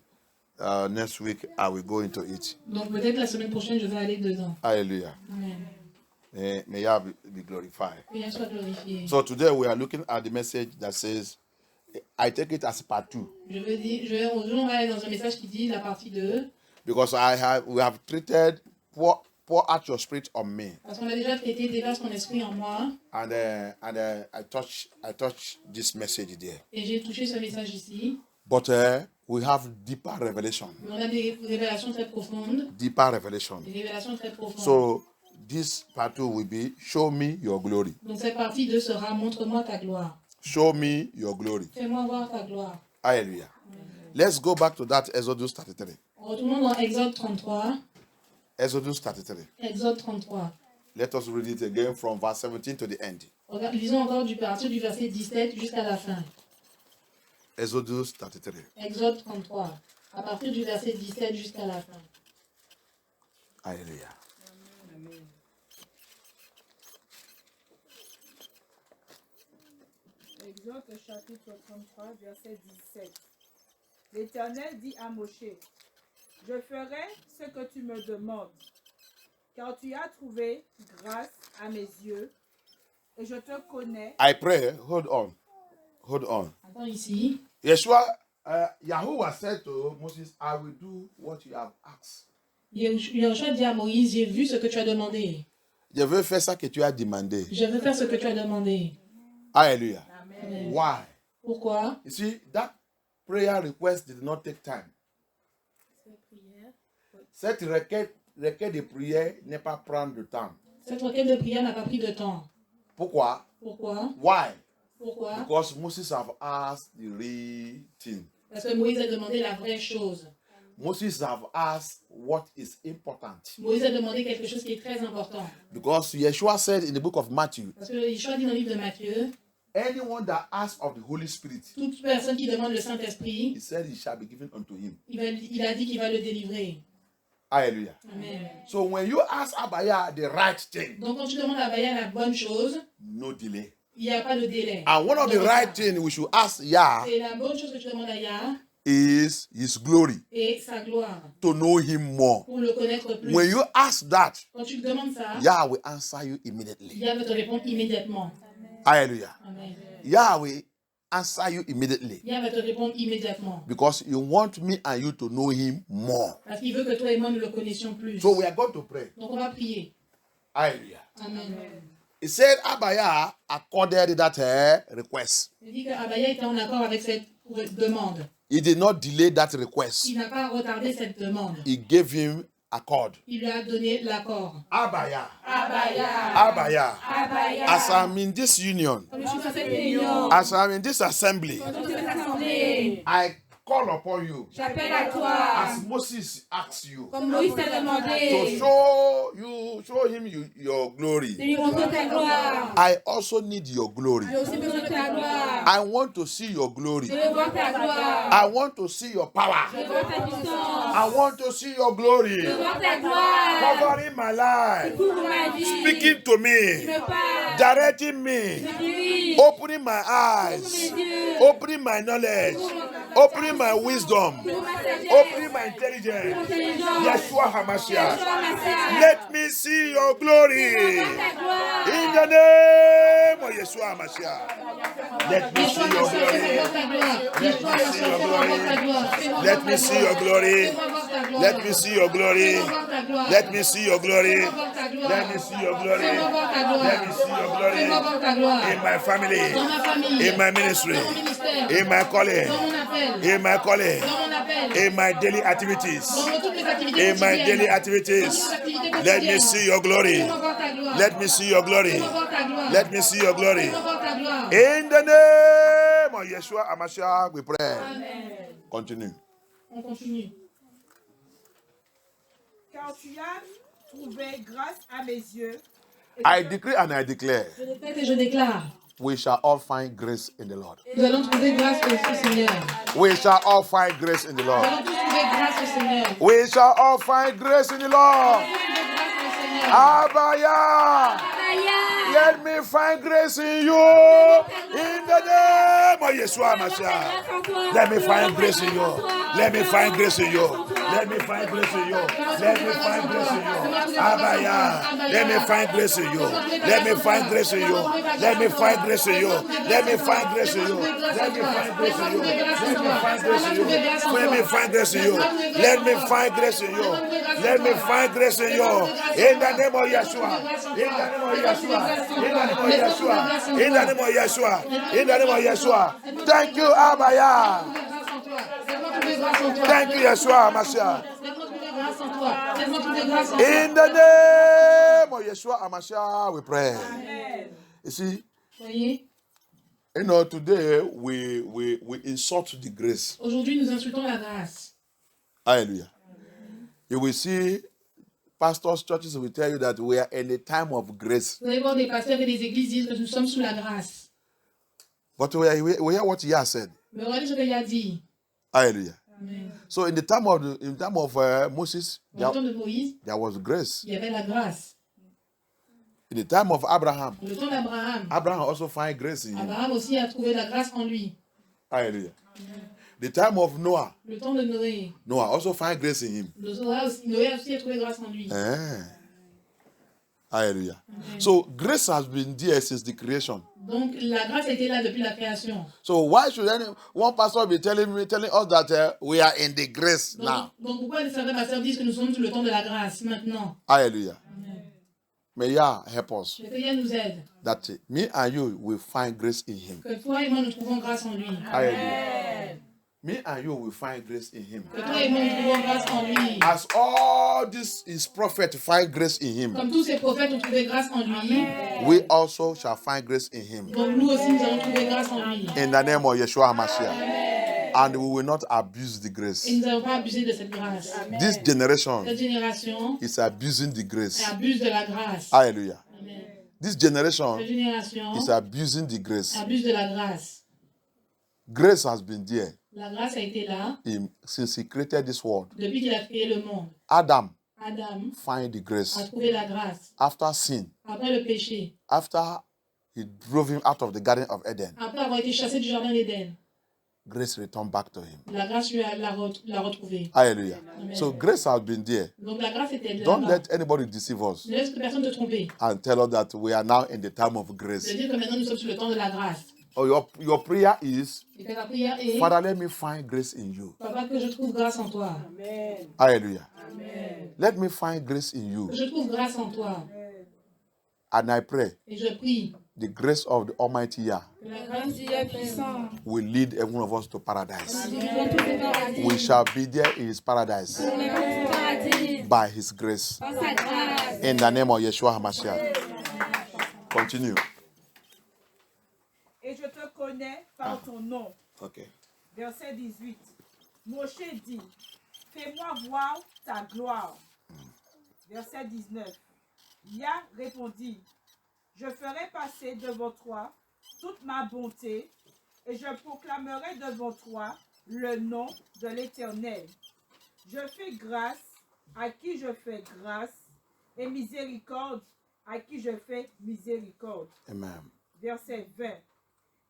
next week I will go into it. Donc peut-être la semaine prochaine, je vais aller dedans. Hallelujah. Amen. May Yah be glorified. Que Yah soit glorifié. So today we are looking at the message that says, I take it as part 2. Aujourd'hui, on va aller dans un message qui dit la partie 2. Because we have treated pour out your spirit on me. Parce qu'on a déjà traité déverse ton esprit en moi. And I touch this message there. Et j'ai touché ce message ici. But we have deeper revelation. Mais on a des révélations très profondes. Deeper revelation. Des révélations très profondes. So this part 2 will be show me your glory. Donc cette partie 2 sera montre-moi ta gloire. Show me your glory. Fais-moi voir ta gloire. Hallelujah. Let's go back to that Exodus 33. Retournons dans Exode 33. Exodus 33. Exode 33. Let us read it again from verse 17 to the end. Lisons encore à partir du verset 17 jusqu'à la fin. Exodus 33. Exode 33. À partir du verset 17 jusqu'à la fin. Hallelujah. Exode chapitre 33, verset 17. L'Éternel dit à Moshe, je ferai ce que tu me demandes, car tu as trouvé grâce à mes yeux, et je te connais. I pray, hold on. Attends ici. Yeshua, Yahuwah said to Moses, I will do what you have asked. Yahushua dit à Moïse, j'ai vu ce que tu as demandé. Je veux faire ça que tu as demandé. Je veux faire ce que tu as demandé. Hallelujah. Amen. Why? Pourquoi? You see, that prayer request did not take time. Cette requête de prière n'est pas prendre de temps. Cette requête de prière n'a pas pris de temps. Pourquoi? Pourquoi? Why? Pourquoi? Because Moses have asked the real thing. Parce que Moïse a demandé la vraie chose. Moses have asked what is important. Moïse a demandé quelque chose qui est très important. Because Yeshua said in the book of Matthew, Parce que Yeshua dit dans le livre de Matthieu, anyone that asks of the Holy Spirit, toute personne qui demande le Saint-Esprit, he said it shall be given unto him. il a dit qu'il va le délivrer. Hallelujah. Amen. So when you ask Abaya the right thing, Donc quand tu demandes à Baya la bonne chose, no delay. il n'y a pas de délai. And one of the right things we should ask Yah C'est la bonne chose que tu demandes à Yah is his glory, et sa gloire to know him more. pour le connaître plus. When you ask that, Quand tu demandes ça, Yah will answer you immediately. Yah va te répondre immédiatement. Hallelujah. Amen. Yah will answer you immediately. Yah va te répondre immédiatement. Because you want me and you to know him more. Parce qu'il veut que toi et moi nous le connaissions plus. So we are going to pray. Donc on va prier. Hallelujah. Amen. He said Abaya accorded that request. Il dit qu'Abaya était en accord avec cette demande. He did not delay that request. Il n'a pas retardé cette demande. He gave him accord. Il lui a donné l'accord. Abaya. Abaya, Abaya. Abaya, As I'm in this union, comme je suis dans cette réunion, as I'm in this assembly, dans cette assemblée, I call upon you. j'appelle à toi, As Moses asked you comme Moïse t'a to demandé, show him your de glory. lui montrer ta gloire. I also need your glory. J'ai aussi besoin de ta gloire. I want to see your glory. Je veux voir ta gloire. I want to see your power. Je veux voir ta puissance. I want to see your glory. Je veux voir ta gloire. Covering my life. Couvre ma vie. Speaking to me. Me parle. Directing me. Conduis. Opening my Ouvre eyes. mes yeux. Opening my knowledge. Opening my wisdom. Ouvre ma sagesse. Opening my intelligence. Intelligence. Yeshua HaMashiach. Yeshua Mashiach. Let me see your glory. Je veux voir ta gloire. In the name of Yeshua HaMashiach. Let me see Yeshua, your fais-moi glory. voir ta gloire. Let me see your glory. Fais-moi voir ta gloire. Let me see your glory. Fais-moi voir ta gloire. Let me see your glory. Fais-moi voir ta gloire. Let me see your glory. Fais-moi voir ta gloire. In my family. Dans ma famille. In my ministry. Dans mon ministère. In my calling. Dans mon appel. In my calling. Dans mon appel. In my daily activities. Dans toutes mes activités In my quotidiennes. daily activities. Let me see your glory. Fais-moi voir ta gloire. Let me see your glory. Fais-moi voir ta gloire. Let me see your glory. Fais-moi voir ta gloire. In the name of Yeshua HaMashiach, we pray. Amen. Continue. On continue. Car tu as trouvé grâce à mes yeux. I decree and I declare, Je décrète et je déclare. we shall all find grace in the Lord. Nous allons trouver grâce au Seigneur. We shall all find grace in the Nous Lord. allons tous trouver grâce au Seigneur. We shall all find grace in the Lord. Trouver grâce au Seigneur. Abaya. Abaya, Let me find grace in you. In the name of Yeshua Mashiach. Let me find grace in you. Let me find grace in you. Let me find grace in you. Let me find grace in you. Abaya. Let me find grace in you. Let me find grace in you. Let me find grace in you. Let me find grace in you. Let me find grace in you. Let me find grace in you. Let me find grace in you. Let me find grace in you. Let me find grace in you. In the name of Yeshua. In the name of Yeshua. In the name of Yeshua. In the name of Yeshua. In the name of Yeshua. Thank you, Abaya. Thank you, Yeshua Mashiach. In the name of Yeshua Mashiach, we pray. Amen. You see, Voyez, you know, today we insult the grace. aujourd'hui, nous insultons la grâce. Hallelujah. You will see pastors, churches will tell you that we are in a time of grace. Vous allez voir des pasteurs et des églises disent que nous sommes sous la grâce. But we hear what he has said. Mais regardez ce qu'il a dit. Hallelujah. Amen. So in the time of Moses, Dans le temps de Moïse, there was grace. il y avait la grâce. In the time of Abraham, Dans le temps d'Abraham, Abraham also find grace in him. Abraham aussi a trouvé la grâce en lui. Hallelujah. The time of Noah, Le temps de Noé, Noah also find grace in him. Noé aussi a trouvé grâce en lui. Hallelujah. So grace has been there since the creation. Donc la grâce a été là depuis la création. So why should one pastor be telling us that we are in the grace now? Donc pourquoi certains pasteurs disent que nous sommes sous le temps de la grâce maintenant? Hallelujah. Amen. May Yah help us. Que Dieu nous aide. That me and you will find grace in him. Que toi et moi nous trouvons grâce en lui. Hallelujah. Me and you will find grace in him. Que toi et moi nous trouvons grâce en lui. As all this is prophet find grace in him, Comme tous ces prophètes ont trouvé grâce en lui, we also shall find grace in him. donc nous aussi nous allons trouver grâce en lui. In the name of Yeshua HaMashiach. And we will not abuse the grace. Et nous n'allons pas abuser de cette grâce. This generation Cette génération is abusing the grace. abuse de la grâce. Hallelujah. Amen. This generation Cette génération is abusing the grace. abuse de la grâce. Grace has been there La grâce a été là since he created this world. depuis qu'il a créé le monde. Adam Adam find the grace a trouvé la grâce after sin, après le péché, after he drove him out of the Garden of Eden. après avoir été chassé du jardin d'Éden. Grace returned back to him. La grâce l'a retrouvé. Hallelujah. Amen. So grace has been there. Donc la grâce était là. Don't let anybody deceive us Ne laisse personne te tromper. and tell us that we are now in the time of De grace. dire que maintenant nous sommes sur le temps de la grâce. Oh, your prayer is, Et que la prière est, Father, let me find grace in you. Papa, que je trouve grâce en toi. Amen. Hallelujah. Amen. Let me find grace in you. Que je trouve grâce en toi. And I pray Et je prie the grace of the Almighty Yah que la grâce du Dieu puissant will lead every one of us to paradise. nous guide tous au paradis. We shall be there in his paradise Nous irons au paradis by his grace. par sa grâce. In the name of Yeshua HaMashiach. Continue. Et je te connais par ton nom. Okay. Verset 18. Moshe dit, fais-moi voir ta gloire. Verset 19. Yah répondit, je ferai passer devant toi toute ma bonté et je proclamerai devant toi le nom de l'Éternel. Je fais grâce à qui je fais grâce et miséricorde à qui je fais miséricorde. Amen. Verset 20.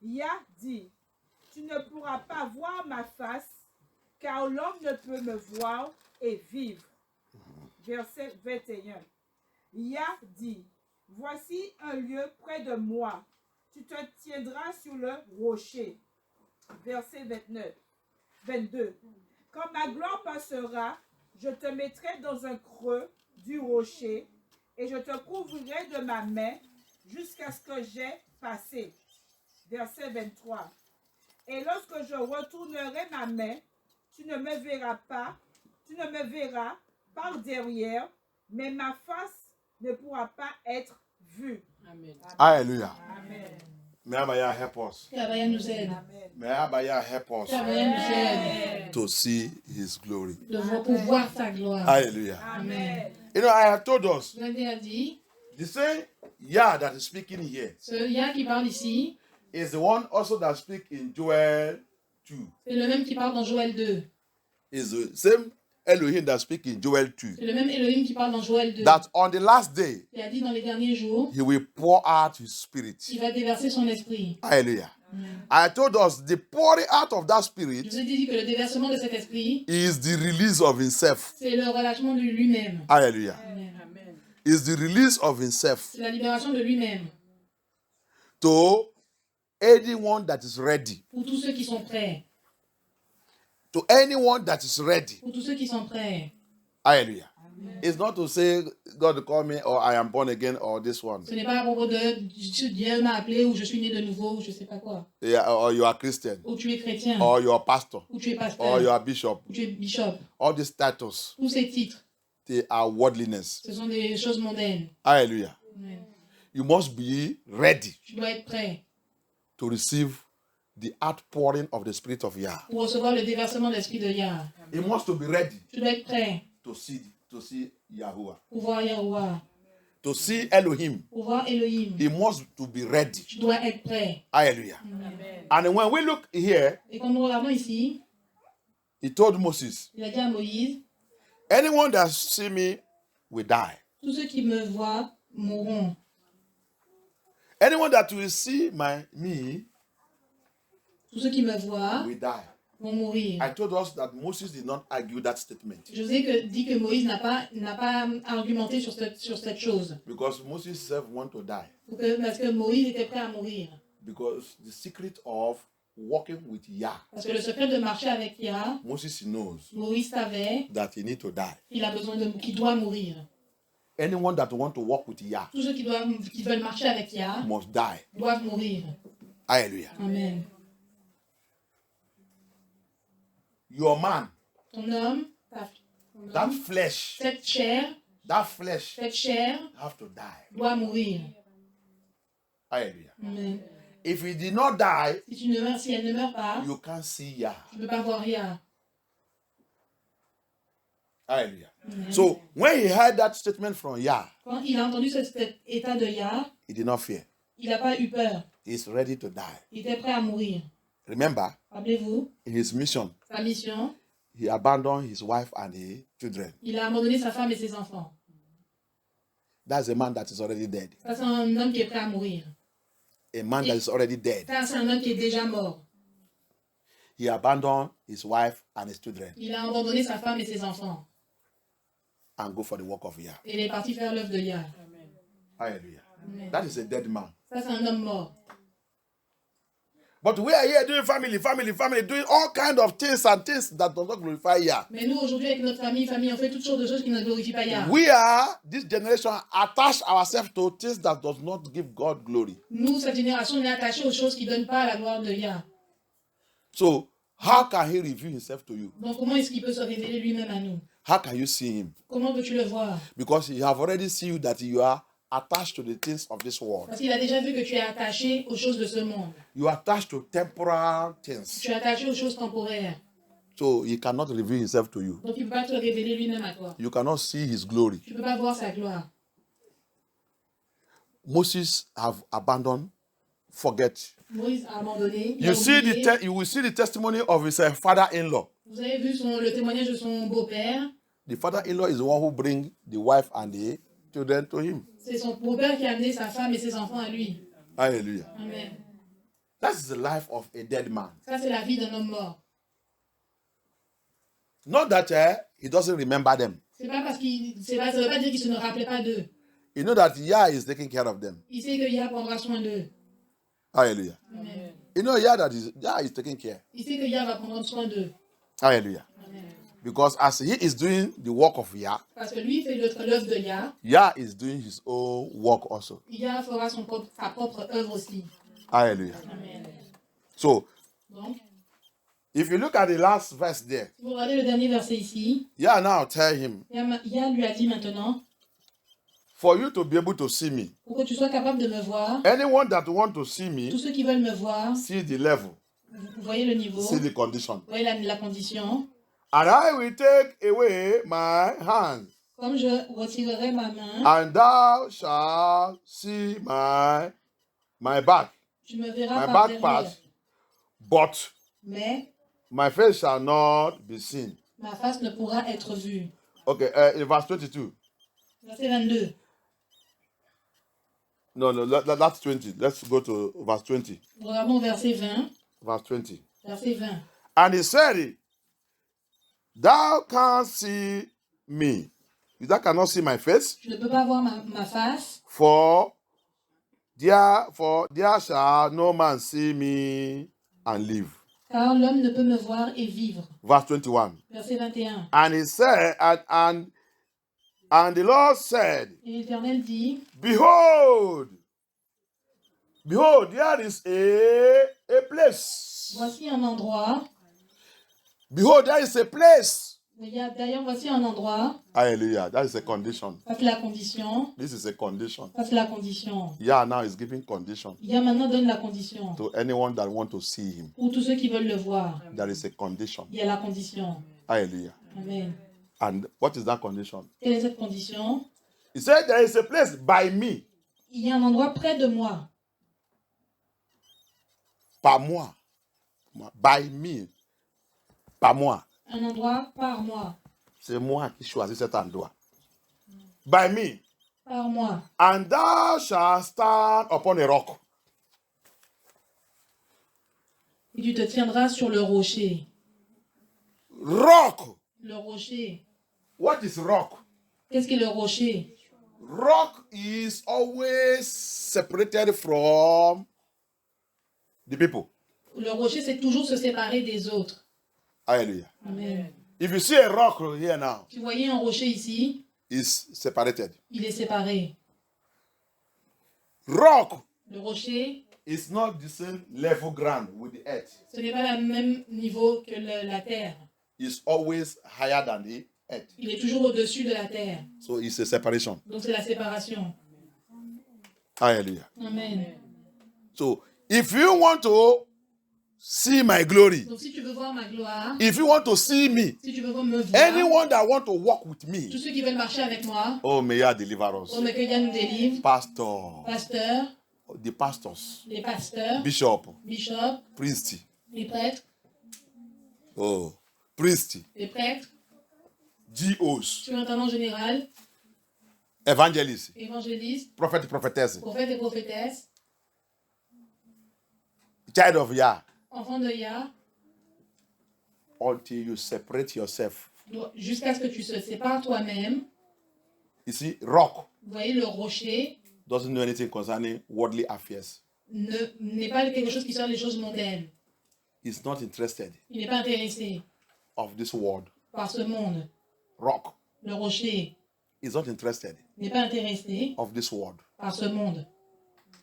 Yah dit, tu ne pourras pas voir ma face, car l'homme ne peut me voir et vivre. Verset 21. Yah dit, voici un lieu près de moi, tu te tiendras sur le rocher. Verset 22. Quand ma gloire passera, je te mettrai dans un creux du rocher et je te couvrirai de ma main jusqu'à ce que j'aie passé. Verset 23. Et lorsque je retournerai ma main, tu ne me verras par derrière, mais ma face ne pourra pas être vue. Amen. Hallelujah. Amen. May Abaya help us. Que Abaya nous aide. Amen. May Abaya help us Que Abaya nous aide to see his glory. pour voir sa gloire. Hallelujah. Amen. You know, I have told us Je l'ai déjà dit, the same Yah that is speaking here ce Yah qui parle ici, is the one also that speaks in Joel 2. c'est le même qui parle dans Joël 2. Is the same Elohim that speaks in Joel 2. C'est le même Elohim qui parle dans Joël 2. That on the last day, Qui a dit dans les derniers jours, he will pour out his spirit. il va déverser son esprit. Hallelujah. I told us the pouring out of that Je spirit vous ai dit que le déversement de cet esprit, is the release of himself. c'est le relâchement de lui-même. Hallelujah. Amen. Is the release of himself C'est la libération de lui-même. to anyone that is ready. Pour tous ceux qui sont prêts. To anyone that is ready. Pour tous ceux qui sont prêts. Hallelujah. It's not to say God call me or I am born again or this one. Ce n'est pas à propos de Dieu m'a appelé ou je suis né de nouveau ou je ne sais pas quoi. Yeah, or you are Christian. Ou tu es chrétien. Or you are pastor. Ou tu es pasteur. Or you are bishop. Ou tu es bishop. All these titles, Tous ces titres, they are worldliness. ce sont des choses mondaines. Hallelujah. Amen. You must be ready Tu dois être prêt to receive the outpouring of the Spirit of Yah. pour recevoir le déversement de l'esprit de Yah. He wants to be ready Tu dois être prêt to see Yahuwah, pour voir Yahuwah, to see Elohim. pour voir Elohim. He must to be ready. Tu dois être prêt. Hallelujah. Amen. And when we look here, Et quand nous regardons ici, he told Moses, il a dit à Moïse, anyone that see me will die. tous ceux qui me voient mourront. Anyone that will see me Tous ceux qui me voient will die. vont mourir. I told us that Moses did not argue that statement Je vous ai dit que Moïse n'a pas argumenté sur cette chose. because Moses himself want to die. Parce que Moïse était prêt à mourir. Because the secret of walking with Yah, Parce que le secret de marcher avec Yah, Moses knows Moïse savait that he need to die. qu'il doit mourir. Anyone that want to walk with Yah Tous ceux qui veulent marcher avec Yah must die. doivent mourir. Hallelujah. Amen. Your man, Ton homme, that flesh cette chair have to die. doit mourir. Hallelujah. Amen. If he did not die, Si elle ne meurt pas, you can't see Yah. tu ne peux pas voir Yah. Hallelujah. Amen. So when he heard that statement from Yah, Quand il a entendu cet état de Yah, he did not fear. il n'a pas eu peur. He's ready to die. Il était prêt à mourir. Remember, Rappelez-vous, in his mission, sa mission, he abandoned his wife and his children. il a abandonné sa femme et ses enfants. That's a man that is already dead. Ça, c'est un homme qui est prêt à mourir. A man that is already dead. Ça, c'est un homme qui est déjà mort. He abandoned his wife and his children Il a abandonné sa femme et ses enfants. and go for the work of Yah. Et il est parti faire l'œuvre de Yah. Hallelujah. Amen. That is a dead man. Ça, c'est un homme mort. But we are here doing family, doing all kinds of things and things that do not glorify Yah. Mais nous, aujourd'hui, avec notre famille, on fait toutes sortes de choses qui ne glorifient pas Yah. We are, this generation, attach ourselves to things that does not give God glory. Nous, cette génération, on est attachés aux choses qui ne donnent pas la gloire de Yah. So, how can he reveal himself to you? Donc, comment est-ce qu'il peut se révéler lui-même à nous? How can you see him? Comment peux-tu le voir? Because he have already seen you that you are attached to the things of this world. Parce qu'il a déjà vu que tu es attaché aux choses de ce monde. You are attached to temporal things. Tu es attaché aux choses temporaires. So he cannot reveal himself to you. Donc, il ne peut pas te révéler lui-même à toi. You cannot see his glory. Tu ne peux pas voir sa gloire. Moses have abandoned, forget. Moïse a abandonné. Il You a see oublié. you will see the testimony of his father-in-law. Vous avez vu le témoignage de son beau-père. The father-in-law is the one who bring the wife and the children to him. C'est son beau-père qui a amené sa femme et ses enfants à lui. Hallelujah. Amen. That's the life of a dead man. Ça, c'est la vie d'un homme mort. Not that he doesn't remember them. Ça ne veut pas dire qu'il ne se rappelait pas d'eux. You know that Yah is taking care of them. Il sait que Yah prendra soin d'eux. Hallelujah. Amen. You know Yah is taking care. Il sait que Yah va prendre soin d'eux. Hallelujah. Amen. Because as he is doing the work of Yah, Parce que lui fait l'œuvre de Yah. Yah is doing his own work also. Yah fera sa propre œuvre aussi. Hallelujah. Amen. So, Donc, if you look at the last verse there, si vous regardez le dernier verset ici, Yah now tell him, Yah lui a dit maintenant, for you to be able to see me, pour que tu sois capable de me voir, anyone that want to see me, tous ceux qui veulent me voir, see the level, vous voyez le niveau, see vous the condition. voyez la condition, And I will take away my hand, comme je retirerai ma main, and thou shalt see my back, tu me verras my par back derrière. part, but Mais my face shall not be seen. Ma face ne pourra être vue. Okay, in verse 22. Verset 22. No, that's 20. Let's go to verse 20. Regardons verset 20. Verse 20. Verset 20. And he said, thou canst see me. Thou cannot see my face. Je ne peux pas voir ma face. For there shall no man see me and live. Car l'homme ne peut me voir et vivre. Verse 21. Verset 21. And he said, and the Lord said, Et l'Éternel dit, Behold, there is a place. voici un endroit. Behold, there is a place. D'ailleurs, voici un endroit. Hallelujah. That is a condition. Ça, c'est la condition. This is a condition. Ça, c'est la condition. Yeah, now is giving condition Il maintenant donne la condition. to anyone that want to see him. Pour tous ceux qui veulent le voir, There is a condition. il y a la condition. Hallelujah. Amen. And what is that condition? Quelle est cette condition? He said, there is a place by me. Il y a un endroit près de moi. Par moi. By me. Par moi. Un endroit par moi. C'est moi qui choisis cet endroit. By me. Par moi. And thou shalt stand upon a rock. Et tu te tiendras sur le rocher. Rock. Le rocher. What is rock? Qu'est-ce qu'est le rocher? Rock is always separated from the people. Le rocher, c'est toujours se séparer des autres. Hallelujah. Amen. If you see a rock here now, Tu voyais un rocher ici, it's separated. il est séparé. Rock Le rocher, is not the same level ground with the earth. ce n'est pas le même niveau que la terre. It's always higher than the earth. Il est toujours au-dessus de la terre. So it's a separation. Donc c'est la séparation. Hallelujah. Amen. So if you want to see my glory, Donc si tu veux voir ma gloire, if you want to see me, si tu veux me voir, anyone that want to walk with me, tous ceux qui veulent marcher avec moi, oh, may I deliver us. oh mais que Dieu nous délivre, Pastor, pasteurs, the pastors, les pasteurs, bishop, bishops, priest, les prêtres, oh, priest, les prêtres, GOs, surintendants général, evangelists, évangélistes, prophet, prophetess, prophètes et prophétesses, child of Yah, enfants de Yah, until you separate yourself. jusqu'à ce que tu se sépares toi-même. You see, rock Vous voyez, le rocher doesn't know anything concerning worldly affairs. n'est pas quelque chose qui sort les choses mondaines. He's not interested Il n'est pas intéressé of this world. par ce monde. Rock Le rocher is not interested n'est pas intéressé of this world. par ce monde.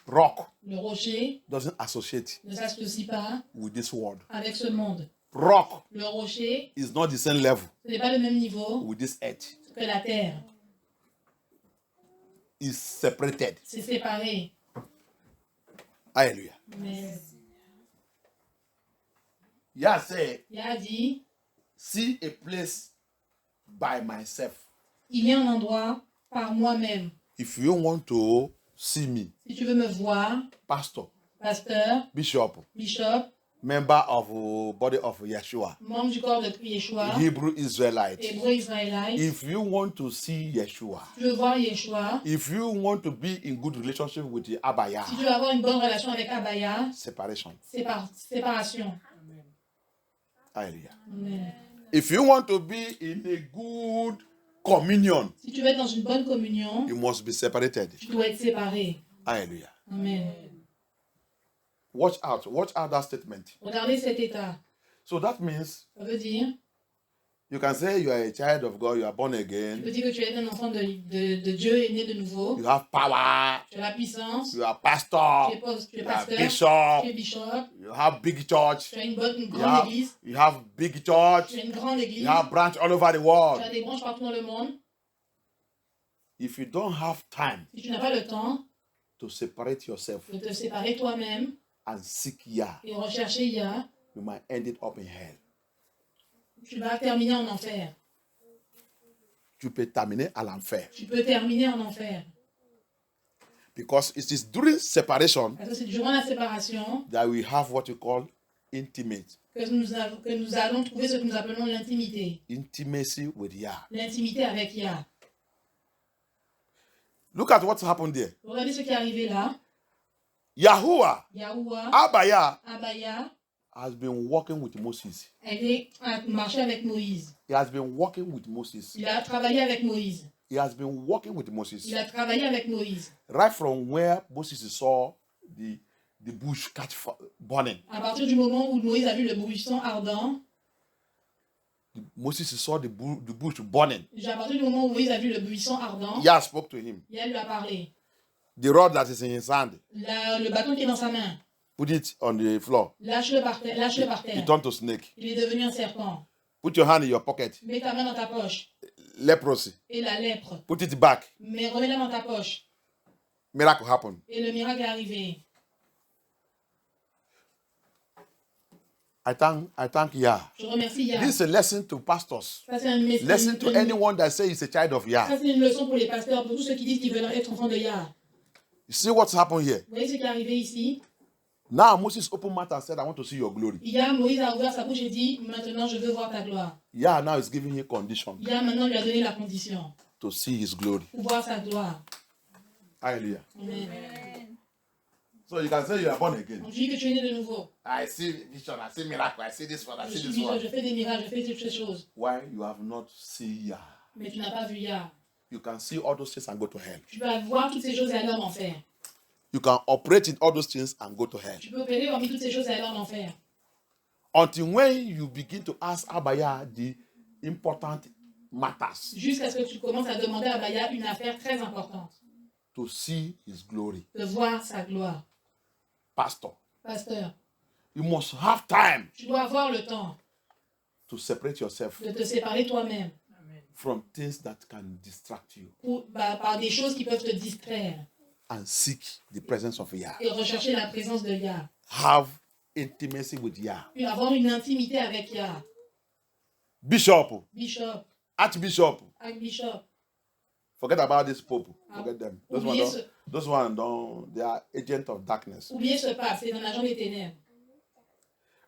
Rock Le rocher doesn't associate ne s'associe pas with this world. avec ce monde. Rock Le rocher, is not the same level ce n'est pas le même niveau with this earth. que la terre. Is separated. C'est séparé. Hallelujah. Mais Yah said, Yah a dit, see a place by myself. il y a un endroit par moi-même. If you want to see me, Si tu veux me voir, pastor, pasteur, bishop, bishop, member of the body of Yeshua, membre du corps de Yeshua, Hebrew Israelite, hébreu israélite, if you want to see Yeshua, si tu veux voir Yeshua, if you want to be in good relationship with the Abaya, si tu veux avoir une bonne relation avec Abaya, separation. séparation. Hallelujah. Amen. If you want to be in a good communion, Si tu veux être dans une bonne communion, you must be separated. tu dois être séparé. Hallelujah. Amen. Watch out that statement. Regardez cet état. So that means Ça veut dire, you can say you are a child of God, you are born tu peux again, dire que tu es un enfant de Dieu et né de nouveau. you have power, Tu as la puissance, you are pastor, tu es you are pasteur, bishop, tu es bishop, you have big church, tu as une you grande église, have big church, tu as une grande église, you have branch all over the tu world. as des branches partout dans le monde. If you don't have time Si tu n'as pas le temps to separate yourself de te séparer toi-même and seek Yah, et rechercher Yah, you might end it up in hell. tu vas terminer en enfer. Tu peux terminer à l'enfer. Tu peux terminer en enfer. Because it is during separation Parce que c'est durant la séparation that we have what you call intimate. que nous allons trouver ce que nous appelons l'intimité. Intimacy with Yah. L'intimité avec Yah. Look at what's happened there. Regardez ce qui est arrivé là. Yahuwah, Yahuwah, Abaya, Abaya, has been walking with Moses. a marché avec Moïse. He has been walking with Moses. Il a travaillé avec Moïse. He has been walking with Moses. Il a travaillé avec Moïse. Right from where Moses saw the bush burning. À partir du moment où Moïse a vu le buisson ardent, Moses saw the bush burning. à partir du moment où Moïse a vu le buisson ardent, Yah spoke to him. Yah lui a parlé. The rod that is in his hand, Le bâton qui est dans sa main, put it on the floor. lâche-le par terre. He turned to snake. Il est devenu un serpent. Put your hand in your pocket. Mets ta main dans ta poche. Leprosy. Et la lèpre. Put it back. Mais remets-la dans ta poche. Miracle happened. Et le miracle est arrivé. I thank Yah. Je remercie Yah. This is a lesson to pastors. Ça, c'est un message. Lesson to anyone that says he's a child of Yah. Ça, c'est une leçon pour les pasteurs, pour tous ceux qui disent qu'ils veulent être enfants de Yah. You see what's happened here? Vous voyez ce qui est arrivé ici? Now Moses opened mouth and said, I want to see your glory. Yah, Moïse a ouvert sa bouche et dit, maintenant je veux voir ta gloire. Yah now is giving him condition Yah maintenant lui a donné la condition to see his glory. pour voir sa gloire. Hallelujah. Amen. So you can say you are born again. Donc je dis que tu es né de nouveau. I see vision, I see miracle, I see this one, I Je see suis this vivant, one. je fais des miracles, je fais toutes ces choses. Why you have not seen Yah? Mais tu n'as pas vu Yah. You can see all those things and go to hell. Tu peux voir toutes ces choses et aller en enfer. You can operate in all those things and go to hell. Tu peux opérer parmi toutes ces choses et aller en enfer. Until when you begin to ask Abaya the important matters Jusqu'à ce que tu commences à demander à Abaya une affaire très importante. to see his glory. De voir sa gloire. Pastor, Pasteur, you must have time tu dois avoir le temps to separate yourself de te séparer toi-même from things that can distract you par des choses qui peuvent te distraire and seek the presence of Yah. et rechercher la présence de Yah. Have intimacy with Yah. Puis avoir une intimité avec Yah. Bishop, Bishop, Archbishop, Archbishop. forget about this Pope. Forget them. Oubliez Those ones don't, they are agents of darkness. Oubliez ce pape, c'est un agent des ténèbres.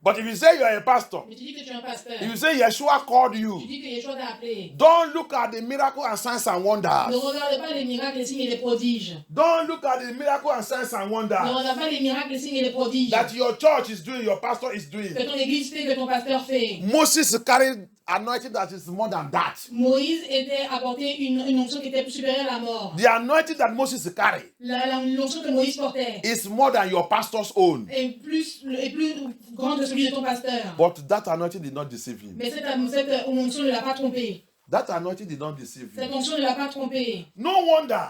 But if you say you are a pastor, Mais tu dis que tu es un pasteur. if you say Yeshua called Tu you, dis que Yeshua t'a appelé. don't look at the miracle and signs and Ne wonders. regarde pas les miracles, les signes et les prodiges. Don't look at the miracle and signs and Ne wonders regarde pas les miracles, les signes et les prodiges. that your church is doing, your pastor is doing. Que ton église fait, que ton pasteur fait. Moses carried anointing that is more than that. Moïse était apporté une onction qui était plus supérieure à la mort. The anointing that Moses carried L'onction que Moïse portait is more than your pastor's own. est plus grande que celui de ton pasteur. But that anointing did not deceive him. Mais cette onction ne l'a pas trompé. That anointing did not deceive Cette him. onction ne l'a pas trompé. No wonder.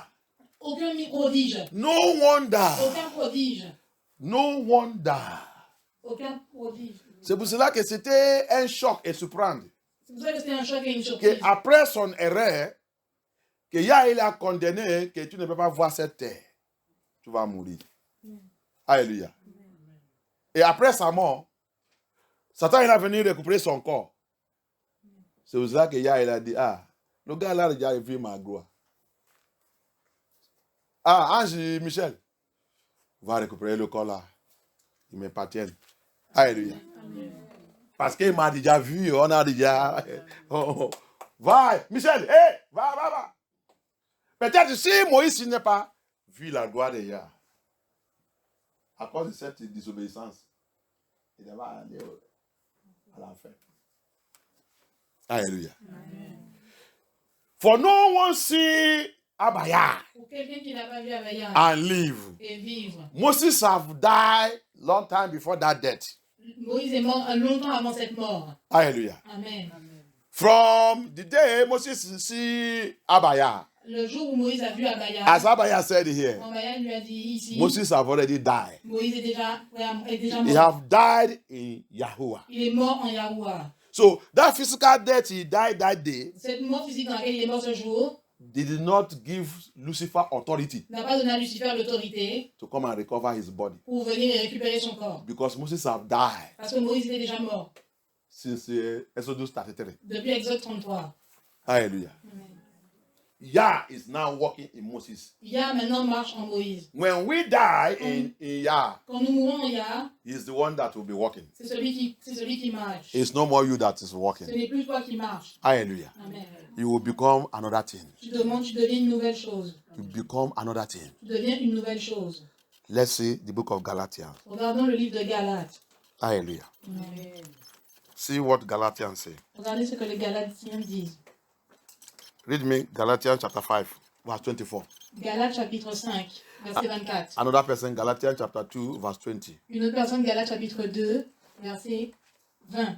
Aucun prodige. No wonder. Aucun prodige. No wonder. Aucun prodige. C'est pour cela que c'était un choc et surprendre. C'est pour ça que c'était un choc et une surprise. Qu'après son erreur, que Yah il a condamné que tu ne peux pas voir cette terre. Tu vas mourir. Alléluia. Et après sa mort, Satan il a venu récupérer son corps. C'est pour ça que Yah il a dit, le gars là, il a vu ma gloire. Ange Michel, va récupérer le corps là. Il m'appartient. Alléluia. Parce qu'il m'a déjà vu, on a déjà... Va, Michel, va. Peut-être si Moïse n'a pas vu la gloire de Yah, à cause de cette désobéissance, il va aller à l'enfer. Alléluia. For no one see Abaya Pour quelqu'un qui n'a pas vu Abaya and live. et vivre. Moses have died long time before that death. Moïse est mort longtemps avant cette mort. Hallelujah. Amen. From the day Moses see Abaya, Le jour où Moïse a vu Abaya, as Abaya said here, Abaya lui a dit ici, Moses have already died. Moïse est déjà He mort. have died in Yahuwah. Il est mort en Yahuwah. So that physical death he died that day Cette mort physique dans laquelle il est mort ce jour did not give Lucifer authority n'a pas donné à Lucifer l'autorité to come and recover his body. pour venir et récupérer son corps. Because Moses have died Parce que Moïse était déjà mort since Exodus 33. depuis Exode 33. Hallelujah. Amen. Yah is now working in Moses. Yah maintenant marche en Moïse. When we die in Yah, Quand nous mourons en Yah, he's the one that will be working. c'est celui qui marche. It's no more you that is Ce working. n'est plus toi qui marches. Hallelujah. Amen. You will become another thing. Tu deviens une nouvelle chose. You become another thing. Tu deviens une nouvelle chose. Let's see the book of Galatians. Regardons le livre de Galates. Hallelujah. Amen. See what Galatians say. Regardez ce que les Galatiens disent. Read me Galatians chapter 5, verse 24. Galates chapitre 5, verset 24. Another person, Galatians chapter 2, verse 20. Une autre personne, Galates chapitre 2, verset 20.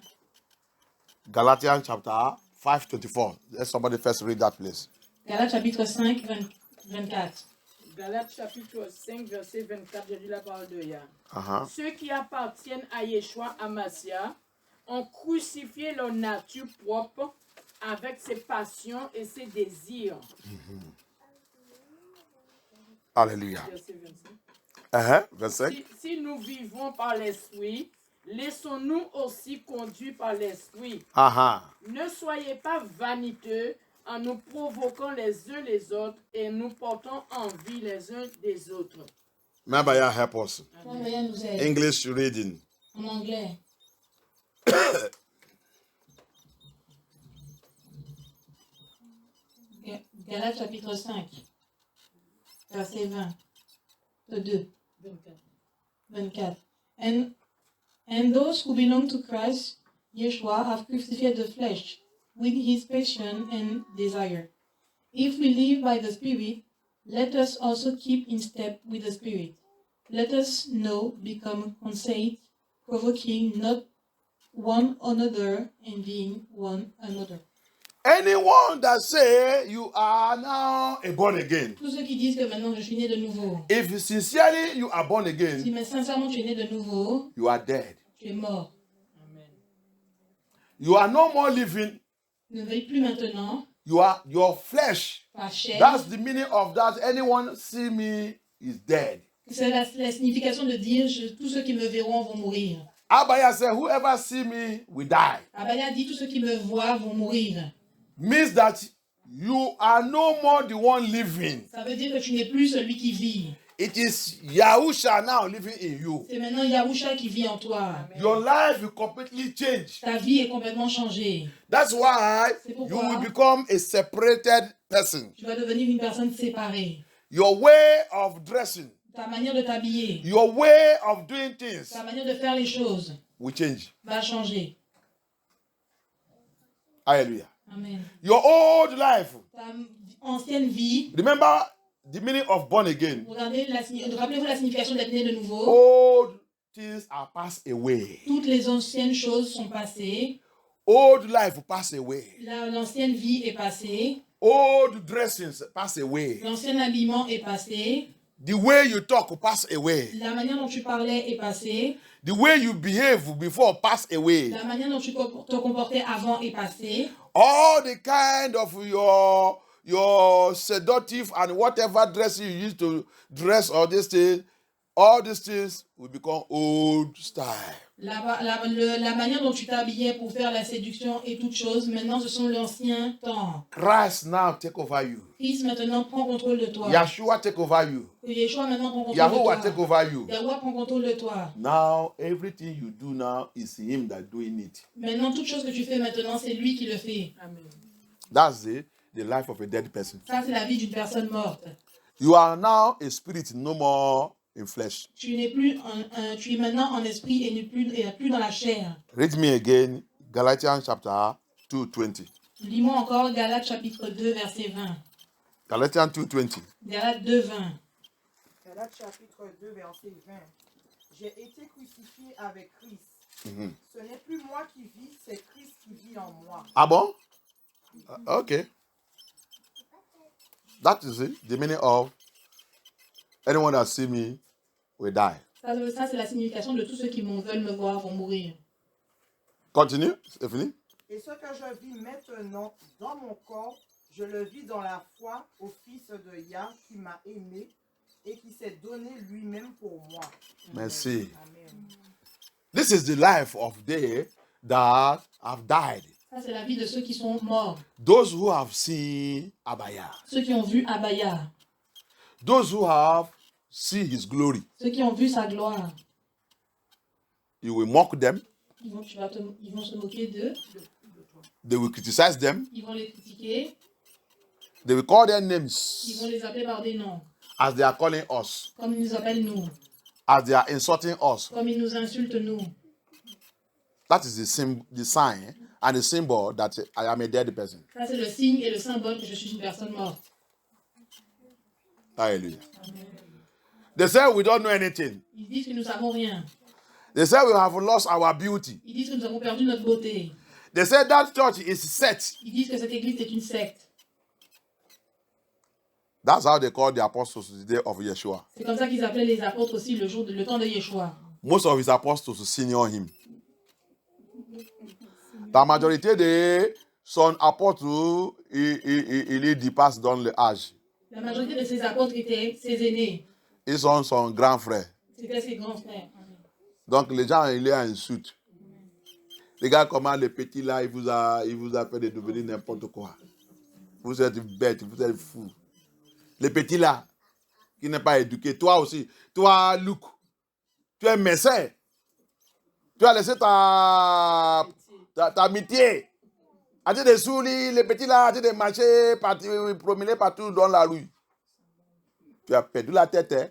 Galatians chapter 5, 24. Let somebody first read that, please. Galates chapitre 5, 24. Galates chapitre 5, verset 24, j'ai lu la parole de Yah. Uh-huh. Ceux qui appartiennent à Yeshua Hamashiach ont crucifié leur nature propre avec ses passions et ses désirs. Hallelujah. Verset 25. Uh-huh. Verse 5. Si nous vivons par l'esprit, laissons-nous aussi conduire par l'esprit. Uh-huh. Ne soyez pas vaniteux en nous provoquant les uns les autres et nous portant envie les uns des autres. Mabaya, help us. Mabaya nous aide. English reading. En anglais. Galates chapitre 5, verset 2. 24. And those who belong to Christ, Yeshua, have crucified the flesh with his passion and desire. If we live by the Spirit, let us also keep in step with the Spirit. Let us now become conceit, provoking not one another, envying one another. Anyone that say you are now a born again, Tous ceux qui disent que maintenant je suis né de nouveau, if sincerely you are born si again, mais sincèrement tu es né de nouveau, you are dead. tu es mort. Amen. You are no more living. Ne veuille plus maintenant, You are your flesh. ta chair. That's the meaning of that. Anyone see me is dead. C'est la signification de dire tous ceux qui me verront vont mourir. Abaya said, whoever see me will die. Abaya dit tous ceux qui me voient vont mourir. Means that you are no more the one living. Ça veut dire que tu n'es plus celui qui vit. It is Yahusha now living in you. C'est maintenant Yahusha qui vit en toi. Your life will completely change. Ta vie est complètement changée. That's why C'est you pourquoi will become a separated person. tu vas devenir une personne séparée. Your way of dressing, Ta manière de t'habiller, your way of doing things ta manière de faire les choses will change. va changer. Hallelujah. Amen. Your old life. Ta ancienne vie, Remember the meaning of born again. rappelez-vous la signification d'être né de nouveau. Old things are passed away. Toutes les anciennes choses sont passées. Old life pass away. L'ancienne vie est passée. Old dressings pass away. L'ancien habillement est passé. The way you talk pass away. La manière dont tu parlais est passée. The way you behave before pass away. La manière dont tu te comportais avant est passée. All the kind of your seductive and whatever dressing you used to dress or this thing, all these things will become old style. La manière dont tu t'habillais pour faire la séduction et toutes choses, maintenant ce sont l'ancien temps. Christ now take over you. Christ maintenant prend contrôle de toi. Yeshua take over you. Yeshua maintenant prend contrôle Yahuwah de take toi. over you. Yahuwah prend contrôle de toi. Now everything you do now is him that doing it. Maintenant toute chose que tu fais maintenant, c'est lui qui le fait. Amen. That's the life of a dead person. Ça c'est la vie d'une personne morte. You are now a spirit, no more in flesh. Tu es maintenant en esprit et plus dans la chair. Read me again, Galatians chapter 2, 20. Lis-moi encore Galates chapitre 2 verset 20. Galatians 2, 20. Galates 2, 20. Galates chapitre 2, verset 20. J'ai été crucifié avec Christ. Mhm. Ce n'est plus moi qui vis, c'est Christ qui vit en moi. Ah bon? Okay. That is it. The meaning of anyone that see me will die. Ça c'est la signification de tous ceux qui veulent me voir vont mourir. Continue, Stephanie. Et ce que je vis maintenant dans mon corps, je le vis dans la foi au Fils de Yah qui m'a aimé et qui s'est donné lui-même pour moi. Merci. Amen. This is the life of they that have died. Ça, c'est la vie de ceux qui sont morts. Those who have seen Abaya. Ceux qui ont vu Abaya. Those who have seen his glory. Ceux qui ont vu sa gloire. You will mock them. Ils vont se moquer d'eux. They will criticize them. Ils vont les critiquer. They will call their Ils names vont les appeler par des noms. as they are calling us. Comme ils nous appellent nous. As they are insulting us. Comme ils nous insultent nous. That is the sign and the symbol that I am a dead person. Ça, c'est le signe et le symbole que je suis une personne morte. Hallelujah. They say we don't know anything. Ils disent que nous savons rien. They say we have lost our beauty. Ils disent que nous avons perdu notre beauté. They say that church is set. Ils disent que cette église est une secte. That's how they call the apostles the day of Yeshua. C'est comme ça qu'ils appelaient les apôtres aussi le temps de Yeshua. Most of his apostles senior him. La majorité de son apôtre, il dépasse dans l'âge. La majorité de ces apôtres étaient ses aînés. Ils sont son grand frère. C'était ses grands frères. Donc les gens, ils les insultent. Les gars, comment le petit là, il vous a fait de devenir n'importe quoi. Vous êtes bête, vous êtes fou. Le petit là, qui n'est pas éduqué, toi aussi, toi, Luc, tu es médecin. Tu as laissé ta amitié. As-tu des souris, le petit là, as-tu des marchés, promener partout dans la rue. Tu as perdu la tête, hein?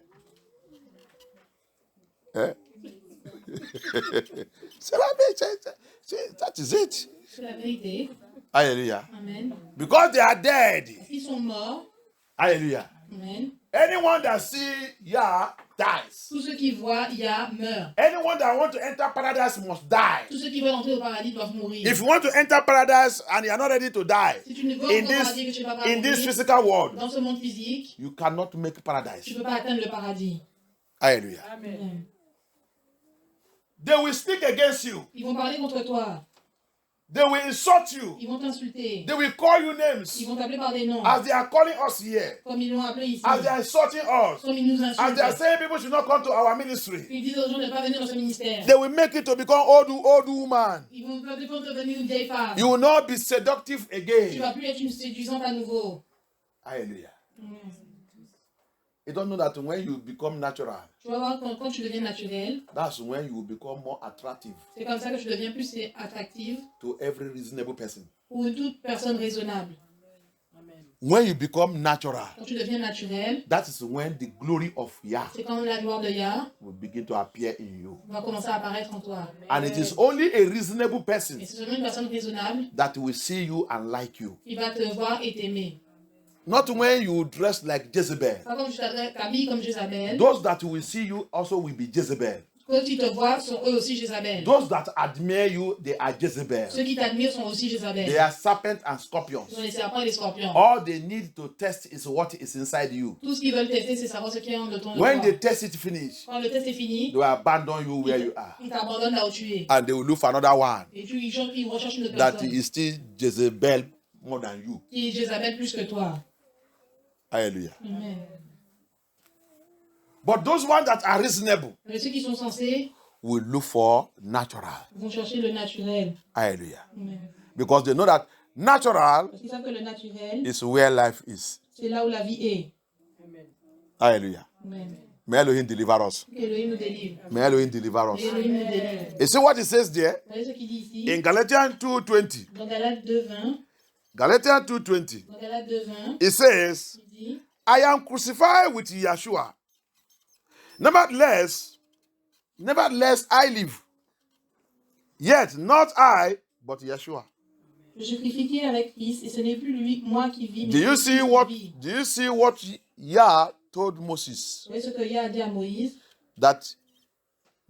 Hein? C'est la vérité. That is it. C'est la vérité. Hallelujah. Amen. Because they are dead. Ils sont morts. Hallelujah. Amen. Anyone that see Yah dies. Tous ceux qui voient Yah meurent. Anyone that want to enter paradise must die. Tous ceux qui veulent entrer au paradis doivent mourir. If you want to enter paradise and you are not ready to die Si tu ne veux in entrer au paradis que tu ne vas pas in this mourir, physical world, dans ce monde physique, you cannot make tu ne paradise. peux pas atteindre le paradis. Hallelujah. Amen. They will speak against you. Ils vont parler contre toi. They will insult you. Ils vont t'insulter. They will call you Ils names vont t'appeler par des noms. as they are calling us here. Comme ils l'ont appelé ici. As they are insulting us. Comme ils nous As they are insultent. saying people should not come to our ministry. Ils disent aux gens de ne pas venir dans ce ministère. They will make it to become old woman. Ils vont devenir une vieille femme. You will not be seductive Tu again. vas plus être une séduisante à nouveau. Hallelujah. Amen. You don't know that when you become natural, Tu vas voir quand tu deviens naturel, that's when you will become more attractive c'est comme ça que tu deviens plus attractive to every reasonable person. pour toute personne raisonnable. When you become natural, Quand tu deviens naturel, that is when the glory of Yah c'est quand la gloire de Yah will begin to appear in you. va commencer à apparaître en toi. And it is only a reasonable person Et c'est seulement une personne raisonnable that will see you and like you. qui va te voir et t'aimer. Not when you dress like Jezebel. Pas quand tu t'habilles comme Jézabel. Those that will see you also will be Jezebel. Quand ils te voient, sont eux aussi Jézabel. Those that admire you, they are Jezebel. Ceux qui t'admirent sont aussi Jézabel. They are serpents and scorpions. Ils sont les serpents et les scorpions. All they need to test is what is inside you. Tout ce qu'ils veulent tester, c'est savoir ce qui est en de ton When toi. they test it finish, Quand le test est fini, they will abandon you where you are. ils t'abandonnent là où tu es. And they will look for another one Et ils recherchent une autre that personne is still Jezebel more than you. qui est Jézabel plus que toi. Hallelujah. Amen. But those ones that are reasonable Mais ceux qui sont censés will look for natural. vont chercher le naturel. Hallelujah. Amen. Because they know that natural Parce qu'ils savent que le naturel, is where life is. c'est là où la vie est. Hallelujah. Amen. May Elohim deliver us. Que Elohim nous délivre. May Elohim deliver us. Que Elohim nous délivre. You see what it says there? Vous voyez ce qu'il dit ici? In Galatians 2:20. Dans Galates 2:20. Galatians 2:20. Dans Galates 2:20. It says, Il dit, I am crucified with Yeshua. Nevertheless, I live. Yet not I, but Yeshua. je suis crucifié avec Christ et ce n'est plus lui, moi qui vis, mais Do you c'est see Christ what? qui vit. Do you see what Yah told Moses? Vous voyez ce que Yah a dit à Moïse?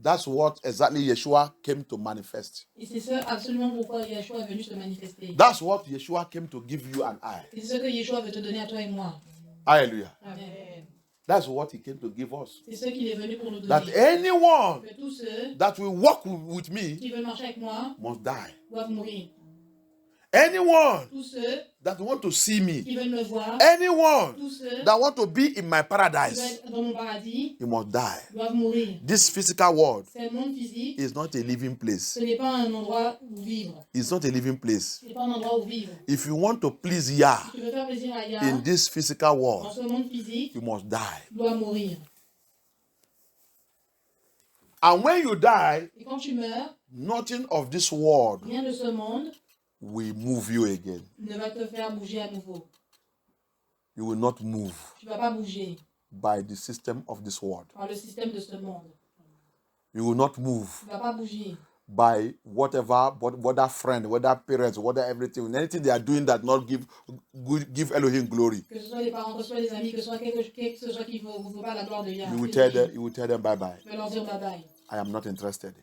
That's what exactly Yeshua came to manifest. Et c'est ça absolument pourquoi Yeshua est venu se manifester. That's what Yeshua came to give you and I. Et c'est ce que Yeshua veut te donner à toi et moi. Hallelujah. Amen. That's what he came to give us. C'est ce qu'il est venu pour nous That donner. anyone Que tous ceux that will walk with me qui veulent marcher avec moi must die. doivent mourir. Anyone Tous ceux that want to see me, qui veulent me voir, anyone tous ceux that want to be in my qui veulent paradise, être dans mon paradis, he must die. doivent mourir. This physical world C'est le monde physique, is not a living ce place. n'est pas un endroit où vivre. It's not a living place. Ce n'est pas un endroit où vivre. If you want to please Yah Si tu veux faire plaisir à Yah, in this physical dans world, ce monde physique, you must die. tu dois mourir. And when you die, Et quand tu meurs, nothing of this world rien de ce monde will move you again. ne va te faire bouger à nouveau. You will not move Tu ne vas pas bouger by the system of this world. par le système de ce monde. You will not move Tu ne vas pas bouger by whether friend, whether parents, whether everything, anything they are doing that not give Elohim glory. que ce soit les parents, que ce soit les amis, que ce soit quelque chose qui ne vaut pas la gloire de Yah. You will tell them bye bye. Tu vas leur dire bye bye. I am not interested.